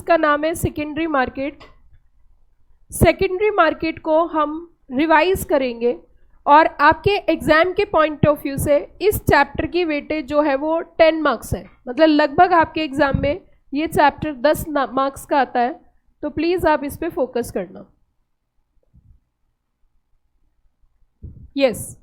जिसका नाम है सेकेंडरी मार्केट। सेकेंडरी मार्केट को हम रिवाइज करेंगे और आपके एग्जाम के पॉइंट ऑफ व्यू से इस चैप्टर की वेटेज जो है वो 10 मार्क्स है, मतलब लगभग आपके एग्जाम में ये चैप्टर 10 मार्क्स का आता है, तो प्लीज आप इस पे फोकस करना। यस,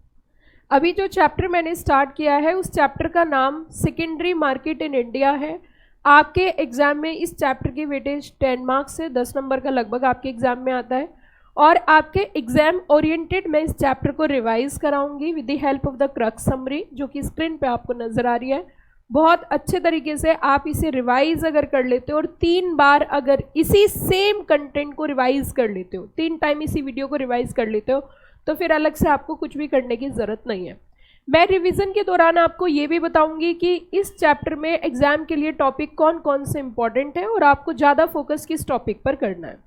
अभी जो चैप्टर मैंने स्टार्ट किया है उस चैप्टर का नाम सेकेंडरी मार्केट इन इंडिया है। आपके एग्जाम में इस चैप्टर की वेटेज 10 मार्क्स से 10 नंबर का लगभग आपके एग्जाम में आता है और आपके एग्जाम ओरिएंटेड मैं इस चैप्टर को रिवाइज कराऊंगी with the help of the crux summary, जो कि स्क्रीन पे आपको नजर आ रही है। बहुत अच्छे तरीके से आप इसे रिवाइज अगर कर लेते हो और 3 बार अगर इसी सेम कंटेंट को रिवाइज कर लेते हो, 3 टाइम इसी वीडियो को रिवाइज कर लेते हो, तो फिर अलग से आपको कुछ भी करने की ज़रूरत नहीं है। मैं रिवीजन के दौरान आपको ये भी बताऊंगी कि इस चैप्टर में एग्जाम के लिए टॉपिक कौन कौन से इंपॉर्टेंट है और आपको ज़्यादा फोकस किस टॉपिक पर करना है,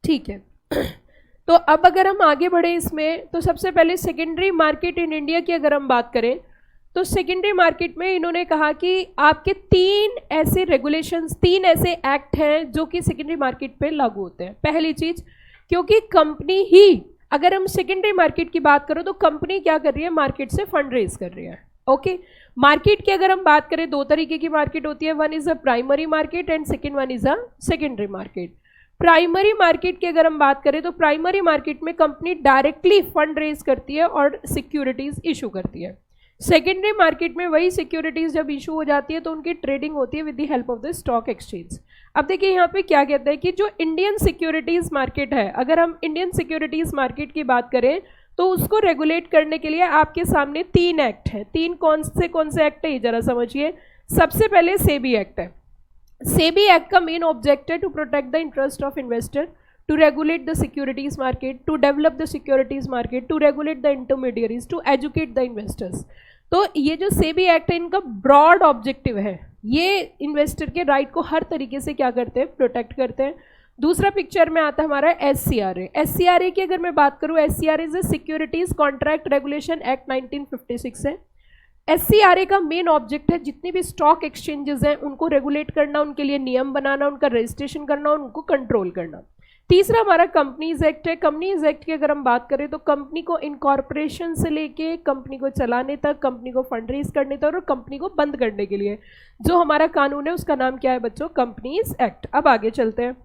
ठीक है। तो अब अगर हम आगे बढ़े इसमें, तो सबसे पहले सेकेंडरी मार्केट इन इंडिया की अगर हम बात करें तो सेकेंडरी मार्केट में इन्होंने कहा कि आपके 3 ऐसे रेगुलेशंस, 3 ऐसे एक्ट हैं जो कि सेकेंडरी मार्केट पे लागू होते हैं। पहली चीज, क्योंकि कंपनी ही, अगर हम सेकेंडरी मार्केट की बात करो तो कंपनी क्या कर रही है, मार्केट से फंड रेज कर रही है। ओके, मार्केट की अगर हम बात करें 2 तरीके की मार्केट होती है, one is a primary market and second one is a secondary market. Primary market की अगर हम बात करें तो प्राइमरी मार्केट में कंपनी डायरेक्टली फंड रेज करती है और सिक्योरिटीज इशू करती है। सेकेंडरी मार्केट में वही सिक्योरिटीज जब इशू हो जाती है तो उनकी ट्रेडिंग होती है with the help of the stock exchange. अब देखिए यहाँ पे क्या कहता है कि जो इंडियन सिक्योरिटीज मार्केट है, अगर हम इंडियन सिक्योरिटीज मार्केट की बात करें तो उसको रेगुलेट करने के लिए आपके सामने 3 एक्ट हैं। 3 कौन से एक्ट है ये जरा समझिए। सबसे पहले सेबी एक्ट है। सेबी एक्ट का मेन ऑब्जेक्ट है to protect the interest of investor, to regulate the securities market, to develop the securities market, to regulate the intermediaries, to educate the investors। तो ये जो सेबी एक्ट है इनका ब्रॉड ऑब्जेक्टिव है, ये इन्वेस्टर के राइट को हर तरीके से क्या करते हैं, प्रोटेक्ट करते हैं। दूसरा पिक्चर में आता है हमारा SCRA। SCRA की अगर मैं बात करूँ, SCRA is securities contract regulation act 1956 है। SCRA का मेन ऑब्जेक्ट है जितनी भी स्टॉक एक्सचेंजेस हैं उनको रेगुलेट करना, उनके लिए नियम बनाना, उनका रजिस्ट्रेशन करना और उनको कंट्रोल करना। तीसरा हमारा कंपनीज एक्ट है। कंपनीज एक्ट की अगर हम बात करें तो कंपनी को इनकॉर्पोरेशन से लेके कंपनी को चलाने तक, कंपनी को फंड रेज करने तक और कंपनी को बंद करने के लिए जो हमारा कानून है उसका नाम क्या है बच्चों, कंपनीज एक्ट। अब आगे चलते हैं।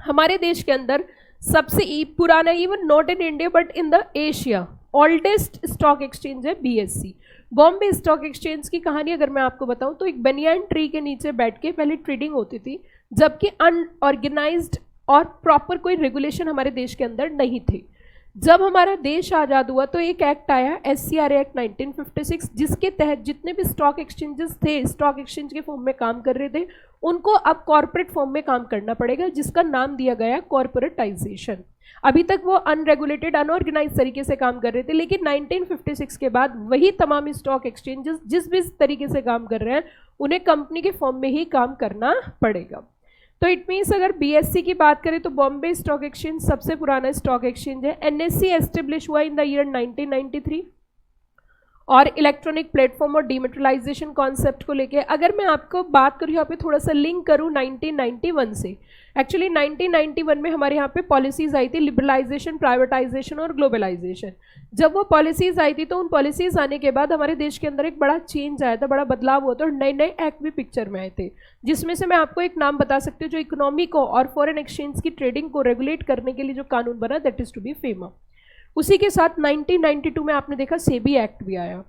हमारे देश के अंदर सबसे पुराना, even not in India but in the Asia, oldest stock exchange है BSE, बॉम्बे स्टॉक एक्सचेंज। की कहानी अगर मैं आपको बताऊं तो एक बनियान ट्री के नीचे बैठ के पहले ट्रेडिंग होती थी, जबकि अनऑर्गेनाइज्ड और प्रॉपर कोई रेगुलेशन हमारे देश के अंदर नहीं थी। जब हमारा देश आज़ाद हुआ तो एक एक्ट आया, SCRA एक्ट 1956, जिसके तहत जितने भी स्टॉक एक्सचेंजेस थे, स्टॉक एक्सचेंज के फॉर्म में काम कर रहे थे, उनको अब कॉर्पोरेट फॉर्म में काम करना पड़ेगा, जिसका नाम दिया गया कॉर्पोरेटाइजेशन। अभी तक वो अनरेगुलेटेड, अनऑर्गेनाइज तरीके से काम कर रहे थे, लेकिन 1956 के बाद वही तमाम स्टॉक एक्सचेंजेस जिस भी तरीके से काम कर रहे हैं उन्हें कंपनी के फॉर्म में ही काम करना पड़ेगा। तो इट मीन्स अगर BSE की बात करें तो बॉम्बे स्टॉक एक्सचेंज सबसे पुराना स्टॉक एक्सचेंज है। NSE एस्टेब्लिश हुआ इन द ईयर 1993 और इलेक्ट्रॉनिक प्लेटफॉर्म और डिमेटलाइजेशन कॉन्सेप्ट को लेके अगर मैं आपको बात करूँ, यहाँ पे थोड़ा सा लिंक करूँ 1991 से। एक्चुअली 1991 में हमारे यहाँ पे पॉलिसीज आई थी, लिबरलाइजेशन, प्राइवेटाइजेशन और ग्लोबलाइजेशन। जब वो पॉलिसीज आई थी तो उन पॉलिसीज आने के बाद हमारे देश के अंदर एक बड़ा चेंज आया था, बड़ा बदलाव हुआ था और नए नए एक्ट भी पिक्चर में आए थे, जिसमें से मैं आपको एक नाम बता सकती हूँ जो इकोनॉमी को और फॉरेन एक्सचेंज की ट्रेडिंग को रेगुलेट करने के लिए जो कानून बना, that is to be FEMA. उसी के साथ 1992 में आपने देखा सेबी एक्ट भी आया,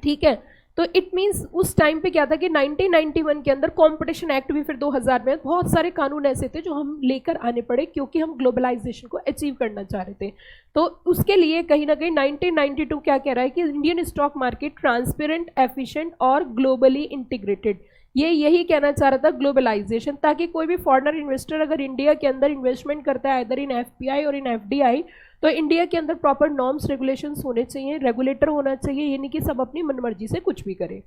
ठीक है। तो इट मीन्स उस टाइम पे क्या था कि 1991 के अंदर कंपटीशन एक्ट भी, फिर 2000 में बहुत सारे कानून ऐसे थे जो हम लेकर आने पड़े क्योंकि हम ग्लोबलाइजेशन को अचीव करना चाह रहे थे। तो उसके लिए कहीं ना कहीं 1992 क्या कह रहा है कि Indian stock market transparent, efficient और ग्लोबली इंटीग्रेटेड, ये यही कहना चाह रहा था ग्लोबलाइजेशन, ताकि कोई भी फॉरेनर इन्वेस्टर अगर इंडिया के अंदर इन्वेस्टमेंट करता है इधर इन FPI और इन FDI, तो इंडिया के अंदर प्रॉपर नॉर्म्स रेगुलेशंस होने चाहिए, रेगुलेटर होना चाहिए, ये नहीं कि सब अपनी मनमर्जी से कुछ भी करें।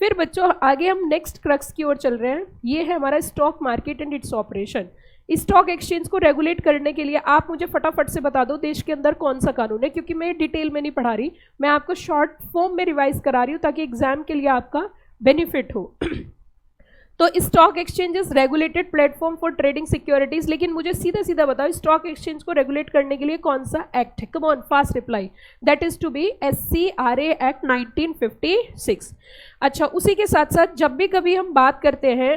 फिर बच्चों आगे हम नेक्स्ट क्रक्स की ओर चल रहे हैं, ये है हमारा stock market and its operation. Stock exchange को रेगुलेट करने के लिए आप मुझे फटाफट से बता दो देश के अंदर कौन सा कानून है, क्योंकि मैं डिटेल में नहीं पढ़ा रही, मैं आपको शॉर्ट फॉर्म में रिवाइज करा रही हूँ ताकि एग्जाम के लिए आपका बेनिफिट हो। तो stock exchange is regulated platform for trading securities. लेकिन मुझे सीधा सीधा बताओ स्टॉक एक्सचेंज को रेगुलेट करने के लिए कौन सा एक्ट है? Come on, fast reply. That is to be SCRA act 1956। अच्छा, उसी के साथ साथ जब भी कभी हम बात करते हैं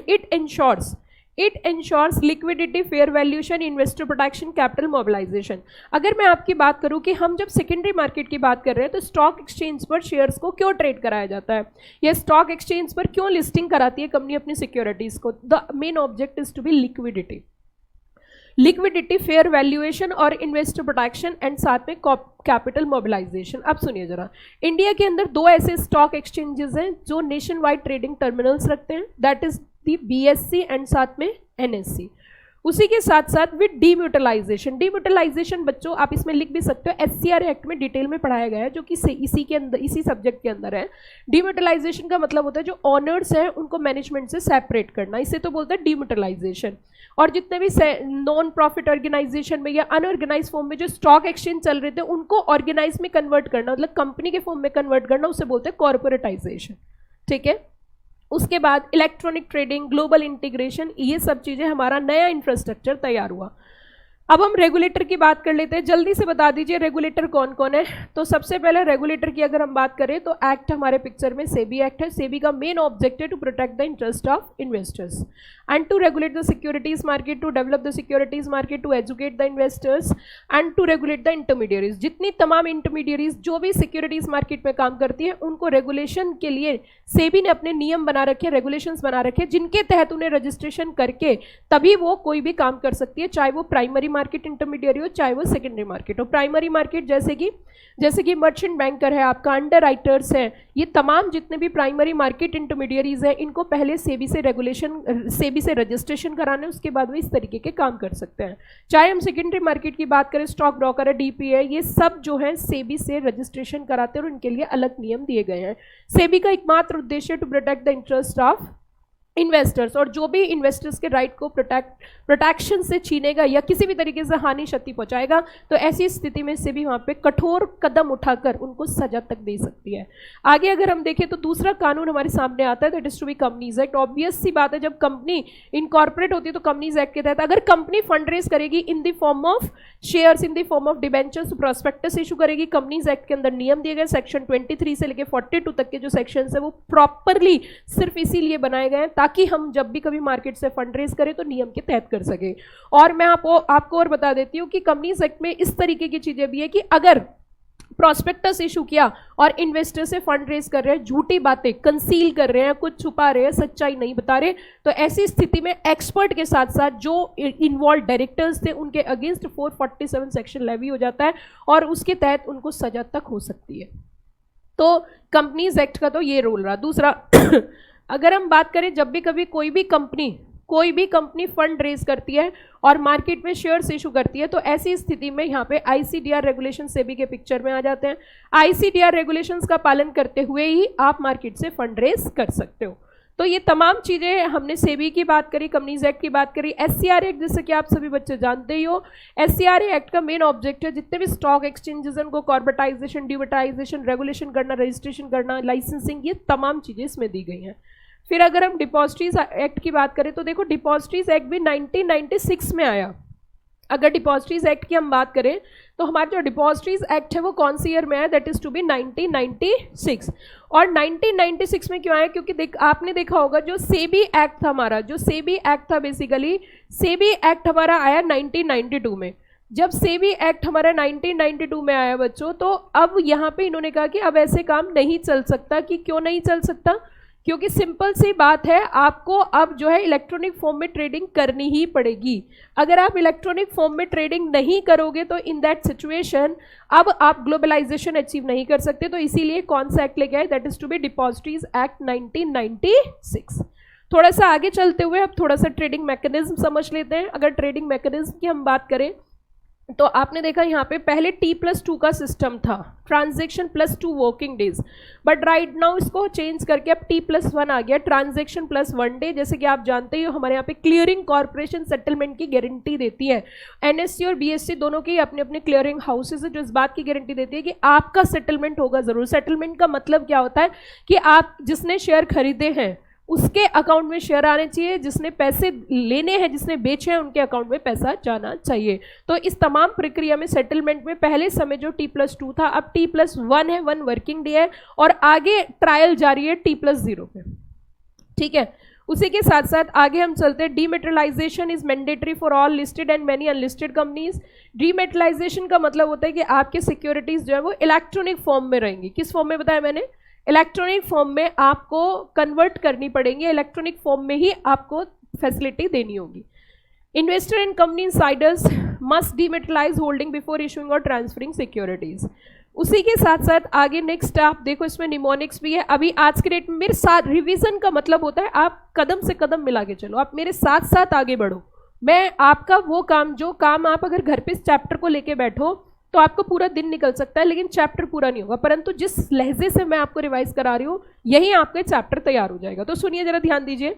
it ensures liquidity, fair valuation, investor protection, capital mobilisation. अगर मैं आपकी बात करूं कि हम जब सेकेंडरी मार्केट की बात कर रहे हैं तो स्टॉक एक्सचेंज पर शेयर्स को क्यों ट्रेड कराया जाता है, या स्टॉक एक्सचेंज पर क्यों लिस्टिंग कराती है कंपनी अपनी सिक्योरिटीज को? The main object is to be liquidity, fair valuation और इन्वेस्टर प्रोटेक्शन एंड साथ में कैपिटल मोबिलाइजेशन। अब सुनिए जरा, इंडिया के अंदर 2 ऐसे स्टॉक एक्सचेंजेस हैं जो नेशन वाइड ट्रेडिंग टर्मिनल्स रखते हैं, that is the BSE and साथ में NSE। उसी के साथ साथ विद डीम्यूटलाइजेशन बच्चों आप इसमें लिख भी सकते हो, SCRA एक्ट में डिटेल में पढ़ाया गया है, जो कि इसी सब्जेक्ट के अंदर है। डीम्यूटलाइजेशन का मतलब होता है जो ऑनर्स हैं उनको मैनेजमेंट से सेपरेट करना, इसे तो बोलते हैं डीम्यूटलाइजेशन। और जितने भी नॉन प्रॉफिट ऑर्गेनाइजेशन में या अनऑर्गेनाइज फॉर्म में जो स्टॉक एक्सचेंज चल रहे थे उनको ऑर्गेनाइज में कन्वर्ट करना, मतलब कंपनी के फॉर्म में कन्वर्ट करना, उसे बोलते हैं कॉर्पोरेटाइजेशन। ठीक है, उसके बाद इलेक्ट्रॉनिक ट्रेडिंग, ग्लोबल इंटीग्रेशन, ये सब चीजें हमारा नया इंफ्रास्ट्रक्चर तैयार हुआ। अब हम रेगुलेटर की बात कर लेते हैं। जल्दी से बता दीजिए रेगुलेटर कौन कौन है। तो सबसे पहले रेगुलेटर की अगर हम बात करें तो एक्ट हमारे पिक्चर में सेबी एक्ट है। सेबी का मेन ऑब्जेक्ट है to protect the interest of investors and to regulate the securities market, to develop the securities market, to educate the investors and to regulate the intermediaries. जितनी तमाम intermediaries जो भी securities market में काम करती है उनको रेगुलेशन के लिए सेबी ने अपने नियम बना रखे, रेगुलेशंस बना रखे, जिनके तहत उन्हें रजिस्ट्रेशन करके तभी वो कोई भी काम कर सकती है, चाहे वो प्राइमरी मार्केट इंटरमीडियरी हो चाहे वो सेकेंडरी मार्केट हो। प्राइमरी मार्केट जैसे कि मर्चेंट बैंकर है आपका, अंडर राइटर्स है, ये तमाम जितने भी प्राइमरी मार्केट इंटरमीडियरीज हैं इनको पहले सेबी से रजिस्ट्रेशन कराने, उसके बाद वो इस तरीके के काम कर सकते हैं। चाहे हम सेकेंडरी मार्केट की बात करें, स्टॉक ब्रोकर है, DP है, ये सब जो है सेबी से रजिस्ट्रेशन कराते हैं और उनके लिए अलग नियम दिए गए हैं। सेबी का एकमात्र उद्देश्य to protect the interest of investors, और जो भी इन्वेस्टर्स के राइट को प्रोटेक्शन से छीनेगा या किसी भी तरीके से हानि क्षति पहुंचाएगा तो ऐसी स्थिति में से भी वहां पे कठोर कदम उठाकर उनको सजा तक दे सकती है। आगे अगर हम देखें तो दूसरा कानून हमारे सामने आता है, that is to be companies act. Obvious सी बात है, जब कंपनी इनकॉर्पोरेट होती है तो कंपनीज एक्ट के तहत अगर कंपनी फंड रेज करेगी in the form of shares, in the form of debentures, prospectus issue करेगी, कंपनीज एक्ट के अंदर नियम दिए गए, सेक्शन 23 से लेकर 42 तक के जो सेक्शन है वो प्रॉपरली सिर्फ इसीलिए बनाए गए हैं ताकि हम जब भी कभी मार्केट से फंड रेज करें तो नियम के तहत कर सके। और मैं आपको और बता देती हूं कि कंपनीज एक्ट में इस तरीके की चीजें भी है कि अगर प्रोस्पेक्टस इशू किया और इन्वेस्टर से फंड रेज कर रहे हैं, झूठी बातें कंसील कर रहे हैं, कुछ छुपा रहे हैं, सच्चाई नहीं बता रहे, तो ऐसी स्थिति में एक्सपर्ट के साथ साथ जो इन्वॉल्व डायरेक्टर्स थे उनके अगेंस्ट 447 सेक्शन लेवी हो जाता है और उसके तहत उनको सजा तक हो सकती है। तो कंपनीज एक्ट का तो ये रोल रहा। दूसरा अगर हम बात करें, जब भी कभी कोई भी कंपनी फंड रेज करती है और मार्केट में शेयर्स इशू करती है तो ऐसी स्थिति में यहाँ पे ICDR रेगुलेशन सेबी के पिक्चर में आ जाते हैं। ICDR रेगुलेशंस का पालन करते हुए ही आप मार्केट से फंड रेज कर सकते हो। तो ये तमाम चीजें हमने सेबी की बात करी, कंपनीज एक्ट की बात करी, SCRA एक्ट जैसे कि आप सभी बच्चे जानते ही हो। SCRA एक्ट का मेन ऑब्जेक्ट है जितने भी स्टॉक एक्सचेंजेस उनको कॉर्पोरेटाइजेशन, डिविटाइजेशन, रेगुलेशन करना, रजिस्ट्रेशन करना, लाइसेंसिंग, ये तमाम चीजें इसमें दी गई हैं। फिर अगर हम डिपॉजिटरीज एक्ट की बात करें तो देखो डिपॉजिटरीज एक्ट भी 1996 में आया। अगर डिपॉजिटरीज एक्ट की हम बात करें तो हमारा जो डिपॉजिटरीज एक्ट है वो कौन सी ईयर में आया, दैट इज टू बी 1996। और 1996 में क्यों आया, क्योंकि आपने देखा होगा जो सेबी एक्ट था हमारा, जो सेबी एक्ट था बेसिकली सेबी एक्ट हमारा आया 1992 में। जब सेबी एक्ट हमारा 1992 में आया बच्चों, तो अब यहाँ पे इन्होंने कहा कि अब ऐसे काम नहीं चल सकता। कि क्यों नहीं चल सकता, क्योंकि सिंपल सी बात है, आपको अब जो है इलेक्ट्रॉनिक फॉर्म में ट्रेडिंग करनी ही पड़ेगी। अगर आप इलेक्ट्रॉनिक फॉर्म में ट्रेडिंग नहीं करोगे तो इन दैट सिचुएशन अब आप ग्लोबलाइजेशन अचीव नहीं कर सकते। तो इसीलिए कौन सा एक्ट लेके आए, that is to be depositories act 1996। थोड़ा सा आगे चलते हुए अब थोड़ा सा ट्रेडिंग मैकेनिज्म समझ लेते हैं। अगर ट्रेडिंग मैकेनिज्म की हम बात करें तो आपने देखा यहाँ पे पहले T+2 का सिस्टम था, transaction +2 working days, but right now इसको चेंज करके अब T+1 आ गया, ट्रांजैक्शन +1 डे। जैसे कि आप जानते हो हमारे यहाँ पे क्लियरिंग कॉर्पोरेशन सेटलमेंट की गारंटी देती है। NSE और BSE दोनों की अपने अपने क्लियरिंग हाउसेज है जो इस बात की गारंटी देती है कि आपका सेटलमेंट होगा जरूर। सेटलमेंट का मतलब क्या होता है कि आप जिसने शेयर खरीदे हैं उसके अकाउंट में शेयर आने चाहिए, जिसने पैसे लेने हैं, जिसने बेचे हैं, उनके अकाउंट में पैसा जाना चाहिए। तो इस तमाम प्रक्रिया में सेटलमेंट में पहले समय जो T+2 था, अब T+1 है, 1 वर्किंग डे है, और आगे ट्रायल जारी है T+0 पे। ठीक है, उसी के साथ साथ आगे हम चलते हैं। Dematerialisation is mandatory for all listed and many unlisted companies. Dematerialisation का मतलब होता है कि आपके सिक्योरिटीज जो है वो इलेक्ट्रॉनिक फॉर्म में रहेंगी। किस फॉर्म में बताया मैंने? इलेक्ट्रॉनिक फॉर्म में आपको कन्वर्ट करनी पड़ेंगी, इलेक्ट्रॉनिक फॉर्म में ही आपको फैसिलिटी देनी होगी। Investor and company insiders must dematerialise holding before issuing और ट्रांसफरिंग सिक्योरिटीज। उसी के साथ साथ आगे नेक्स्ट आप देखो, इसमें निमोनिक्स भी है। अभी आज के डेट में मेरे साथ रिवीजन का मतलब होता है आप कदम से कदम मिला के चलो, आप मेरे साथ साथ आगे बढ़ो। मैं आपका वो काम, जो काम आप अगर घर पे इस चैप्टर को लेके बैठो तो आपको पूरा दिन निकल सकता है, लेकिन चैप्टर पूरा नहीं होगा। परंतु जिस लहजे से मैं आपको रिवाइज करा रही हूँ, यही आपका चैप्टर तैयार हो जाएगा। तो सुनिए जरा, ध्यान दीजिए।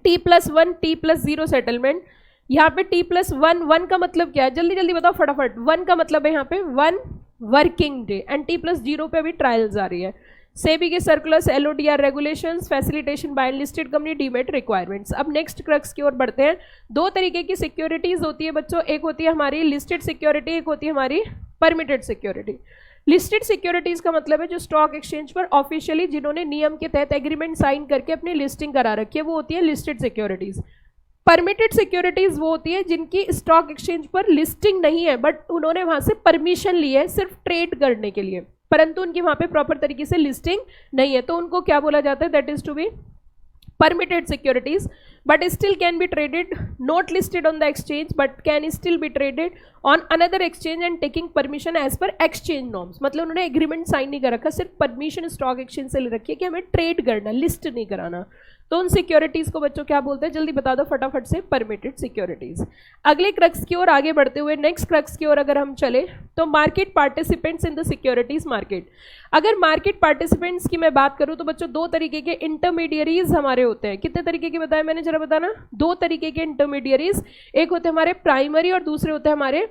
T+1 T+0 settlement. यहाँ पे T+1, 1 का मतलब क्या है? जल्दी जल्दी बताओ फटाफट। 1 का मतलब है यहाँ पे 1 वर्किंग डे, एंड T+0 पे अभी ट्रायल्स आ रही है। सेबी के circulars, LODR regulations, facilitation by listed company, demat requirements. अब नेक्स्ट क्रक्स की ओर बढ़ते हैं। दो तरीके की सिक्योरिटीज होती है बच्चों, एक होती है हमारी लिस्टेड सिक्योरिटी, एक होती है हमारी परमिटेड सिक्योरिटी। लिस्टेड सिक्योरिटीज का मतलब है जो स्टॉक एक्सचेंज पर ऑफिशियली जिन्होंने नियम के तहत एग्रीमेंट साइन करके अपनी लिस्टिंग करा रखी है, वो होती है लिस्टेड सिक्योरिटीज। परमिटेड सिक्योरिटीज वो होती है जिनकी स्टॉक एक्सचेंज पर लिस्टिंग नहीं है, बट उन्होंने वहां से परमिशन ली है सिर्फ ट्रेड करने के लिए, परंतु उनकी वहां पे प्रॉपर तरीके से लिस्टिंग नहीं है, तो उनको क्या बोला जाता है? That is to be permitted securities, but still can be traded, not listed on the exchange but can still be traded on another exchange and taking permission as per exchange norms। मतलब उन्होंने agreement sign नहीं कर रखा, सिर्फ permission stock exchange से ले रखी है कि हमें ट्रेड करना, लिस्ट नहीं कराना। तो उन सिक्योरिटीज को बच्चों क्या बोलते हैं? जल्दी बता दो फटाफट से, परमिटेड सिक्योरिटीज। अगले क्रक्स की ओर आगे बढ़ते हुए नेक्स्ट क्रक्स की ओर अगर हम चले तो market participants in the securities market. अगर मार्केट पार्टिसिपेंट्स की मैं बात करूं तो बच्चों दो तरीके के इंटरमीडियरीज हमारे होते हैं। कितने तरीके के बताया मैंने, जरा बताना? दो तरीके के इंटरमीडियरीज, एक होते हैं हमारे प्राइमरी और दूसरे होते हैं हमारे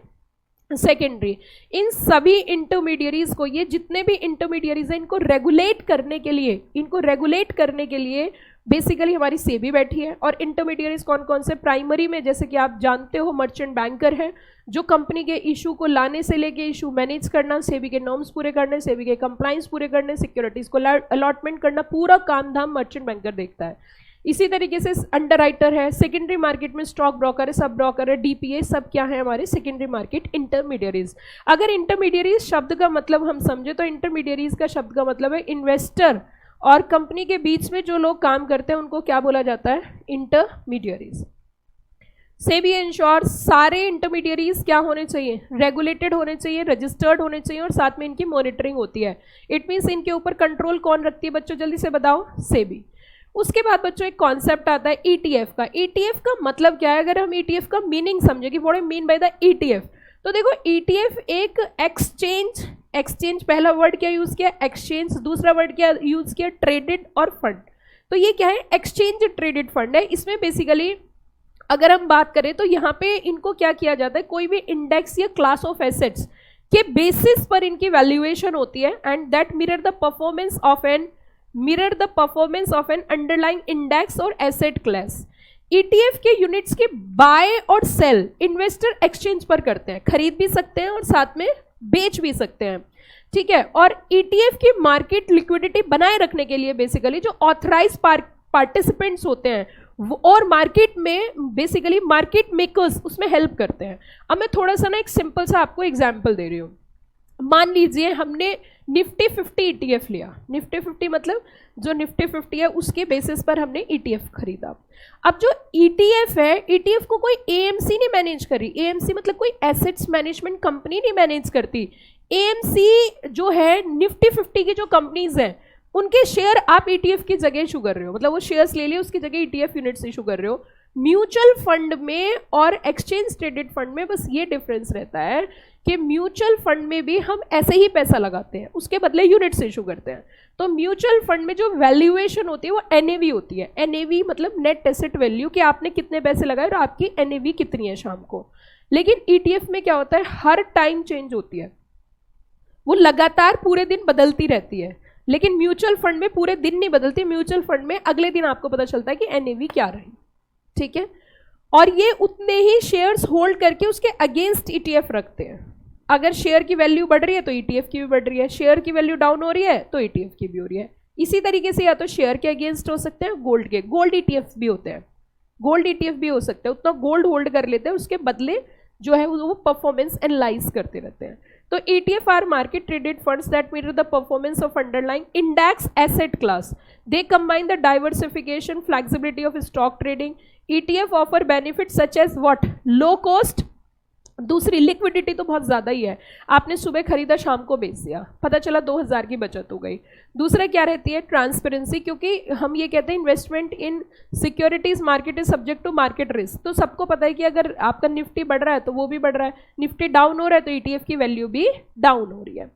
सेकेंडरी। इन सभी इंटरमीडियरीज को, ये जितने भी इंटरमीडियरीज हैं, इनको रेगुलेट करने के लिए बेसिकली हमारी सेबी बैठी है। और इंटरमीडियरीज कौन कौन से? प्राइमरी में जैसे कि आप जानते हो मर्चेंट बैंकर है, जो कंपनी के इशू को लाने से लेके इशू मैनेज करना, सेबी के नॉर्म्स पूरे करने, सेबी के कंप्लाइंस पूरे करने, सिक्योरिटीज को अलॉटमेंट करना, पूरा काम धाम मर्चेंट बैंकर देखता है। इसी तरीके से अंडरराइटर है, सेकेंडरी मार्केट में स्टॉक ब्रोकर है, सब ब्रोकर है, डीपीए, सब क्या है हमारे सेकेंडरी मार्केट इंटरमीडियरीज। अगर इंटरमीडियरीज शब्द का मतलब हम समझे तो इंटरमीडियरीज का शब्द का मतलब है इन्वेस्टर और कंपनी के बीच में जो लोग काम करते हैं उनको क्या बोला जाता है? इंटरमीडियरीज। सेबी इंश्योर सारे इंटरमीडियरीज क्या होने चाहिए? रेगुलेटेड होने चाहिए, रजिस्टर्ड होने चाहिए, और साथ में इनकी मॉनिटरिंग होती है। इट मीन्स इनके ऊपर कंट्रोल कौन रखती है बच्चों? जल्दी से बताओ, सेबी। उसके बाद बच्चों एक कॉन्सेप्ट आता है ईटीएफ का। ईटीएफ का मतलब क्या है? अगर हम ईटीएफ का मीनिंग समझे कि what I mean by the ETF, तो देखो ईटीएफ एक एक्सचेंज पहला वर्ड क्या यूज किया? एक्सचेंज। दूसरा वर्ड क्या यूज किया? ट्रेडेड और फंड। तो ये क्या है? एक्सचेंज ट्रेडेड फंड है। इसमें बेसिकली अगर हम बात करें तो यहाँ पे इनको क्या किया जाता है? कोई भी इंडेक्स या क्लास ऑफ एसेट्स के बेसिस पर इनकी वैल्यूएशन होती है, and that mirror the performance of N underlying index और एसेट क्लास। ईटीएफ के यूनिट्स के बाय और सेल इन्वेस्टर एक्सचेंज पर करते हैं, खरीद भी सकते हैं और साथ में बेच भी सकते हैं, ठीक है। और ईटीएफ की मार्केट लिक्विडिटी बनाए रखने के लिए बेसिकली जो ऑथराइज पार्टिसिपेंट्स होते हैं और मार्केट में बेसिकली मार्केट मेकर्स उसमें हेल्प करते हैं। अब मैं थोड़ा सा ना एक सिंपल सा आपको एग्जांपल दे रही हूँ। मान लीजिए हमने निफ्टी 50 ईटीएफ लिया। निफ्टी 50 मतलब जो निफ्टी 50 है उसके बेसिस पर हमने ईटीएफ खरीदा। अब जो ईटीएफ है, ईटीएफ को कोई एएमसी नहीं मैनेज करी। एएमसी मतलब कोई एसेट्स मैनेजमेंट कंपनी नहीं मैनेज करती। एएमसी जो है निफ्टी 50 की जो कंपनीज हैं उनके शेयर आप ईटीएफ की जगह इशू कर रहे हो, मतलब वो शेयर्स ले लिए उसकी जगह ईटीएफ यूनिट्स इशू कर रहे हो। म्यूचुअल फंड में और एक्सचेंज ट्रेडेड फंड में बस ये डिफरेंस रहता है कि म्यूचुअल फंड में भी हम ऐसे ही पैसा लगाते हैं, उसके बदले यूनिट्स इशू करते हैं। तो म्यूचुअल फंड में जो वैल्यूएशन होती है वो एनएवी होती है। एनएवी मतलब नेट एसेट वैल्यू, कि आपने कितने पैसे लगाए और आपकी एनएवी कितनी है शाम को। लेकिन ईटीएफ में क्या होता है? हर टाइम चेंज होती है, वो लगातार पूरे दिन बदलती रहती है। लेकिन म्यूचुअल फंड में पूरे दिन नहीं बदलती, म्यूचुअल फंड में अगले दिन आपको पता चलता है कि एनएवी क्या रही, ठीक है। और ये उतने ही शेयर्स होल्ड करके उसके अगेंस्ट ईटीएफ रखते हैं। अगर शेयर की वैल्यू बढ़ रही है तो ईटीएफ की भी बढ़ रही है, शेयर की वैल्यू डाउन हो रही है तो ईटीएफ की भी हो रही है। इसी तरीके से या तो शेयर के अगेंस्ट हो सकते हैं, गोल्ड के, गोल्ड ईटीएफ भी होते हैं, गोल्ड ईटीएफ भी हो सकते हैं, उतना गोल्ड होल्ड कर लेते हैं, उसके बदले जो है वो परफॉर्मेंस एनालाइज करते रहते हैं। तो ETF are market traded funds that mirror the performance of underlying index asset class. They combine the diversification flexibility of stock trading. ETF offer benefit such as what, low cost, दूसरी liquidity तो बहुत ज़्यादा ही है, आपने सुबह खरीदा शाम को बेच दिया, पता चला 2000 की बचत हो गई। दूसरा क्या रहती है, ट्रांसपेरेंसी, क्योंकि हम ये कहते हैं investment in securities market is subject to market risk. तो सबको पता है कि अगर आपका निफ्टी बढ़ रहा है तो वो भी बढ़ रहा है, निफ्टी डाउन हो रहा है तो ETF की वैल्यू भी डाउन हो रही है।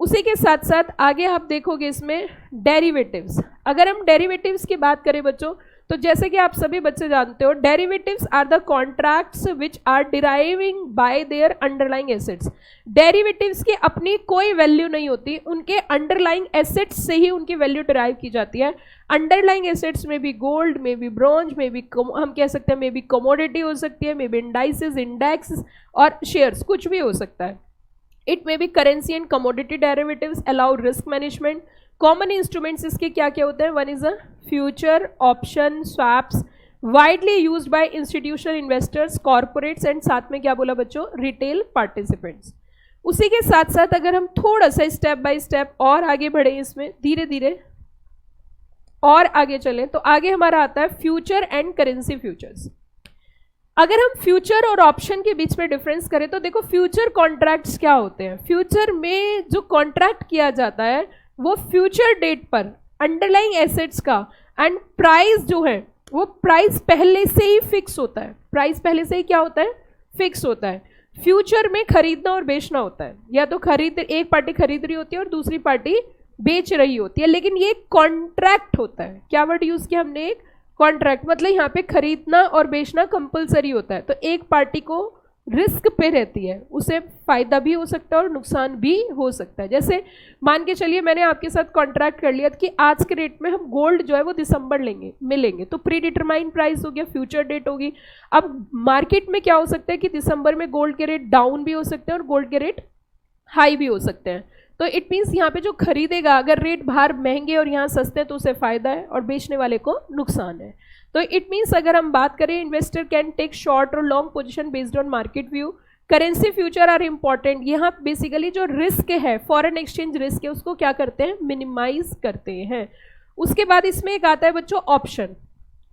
उसी के साथ साथ आगे आप देखोगे इसमें डेरिवेटिव्स। अगर हम डेरिवेटिव्स की बात करें बच्चों, तो जैसे कि आप सभी बच्चे जानते हो, derivatives are the contracts which are deriving by their underlying assets. Derivatives की अपनी कोई वैल्यू नहीं होती, उनके अंडरलाइंग एसेट्स से ही उनकी वैल्यू डिराइव की जाती है। अंडरलाइंग एसेट्स में भी गोल्ड, में भी ब्रॉन्ज, में भी हम कह सकते हैं में भी कमोडिटी हो सकती है, में भी इंडाइसेस, इंडेक्स और शेयर्स, कुछ भी हो सकता है। It may be currency and commodity derivatives allow risk management. Common instruments इसके क्या क्या होते हैं, one is a future, option, swaps, widely used by institutional investors, corporates and साथ में क्या बोला बच्चों, रिटेल पार्टिसिपेंट्स। उसी के साथ साथ अगर हम थोड़ा सा स्टेप बाय स्टेप और आगे बढ़े, इसमें धीरे धीरे और आगे चलें, तो आगे हमारा आता है फ्यूचर एंड करेंसी फ्यूचर्स। अगर हम फ्यूचर और ऑप्शन के बीच में डिफरेंस करें तो देखो, फ्यूचर कॉन्ट्रैक्ट्स क्या होते हैं, फ्यूचर में जो कॉन्ट्रैक्ट किया जाता है वो फ्यूचर डेट पर अंडरलाइंग एसेट्स का एंड प्राइस जो है वो प्राइस पहले से ही फिक्स होता है, प्राइस पहले से ही क्या होता है, फिक्स होता है। फ्यूचर में खरीदना और बेचना होता है, या तो एक पार्टी खरीद रही होती है और दूसरी पार्टी बेच रही होती है, लेकिन ये कॉन्ट्रैक्ट होता है। क्या वर्ड यूज किया हमने, एक कॉन्ट्रैक्ट, मतलब यहाँ पे खरीदना और बेचना कंपलसरी होता है। तो एक पार्टी को रिस्क पे रहती है, उसे फायदा भी हो सकता है और नुकसान भी हो सकता है। जैसे मान के चलिए मैंने आपके साथ कॉन्ट्रैक्ट कर लिया कि आज के रेट में हम गोल्ड जो है वो दिसंबर मिलेंगे, तो प्री डिटरमाइंड प्राइस हो गया, फ्यूचर डेट होगी। अब मार्केट में क्या हो सकता है कि दिसंबर में गोल्ड के रेट डाउन भी हो सकते हैं और गोल्ड के रेट हाई भी हो सकते हैं। तो इट मीन्स यहाँ पे जो खरीदेगा, अगर रेट बाहर महंगे और यहाँ सस्ते हैं तो उसे फायदा है और बेचने वाले को नुकसान है। तो इट मीन्स अगर हम बात करें, इन्वेस्टर कैन टेक शॉर्ट और long position based on market view. Currency future are important, यहाँ बेसिकली जो रिस्क है, फॉरेन एक्सचेंज रिस्क है, उसको क्या करते हैं, मिनिमाइज करते हैं। उसके बाद इसमें एक आता है बच्चों ऑप्शन।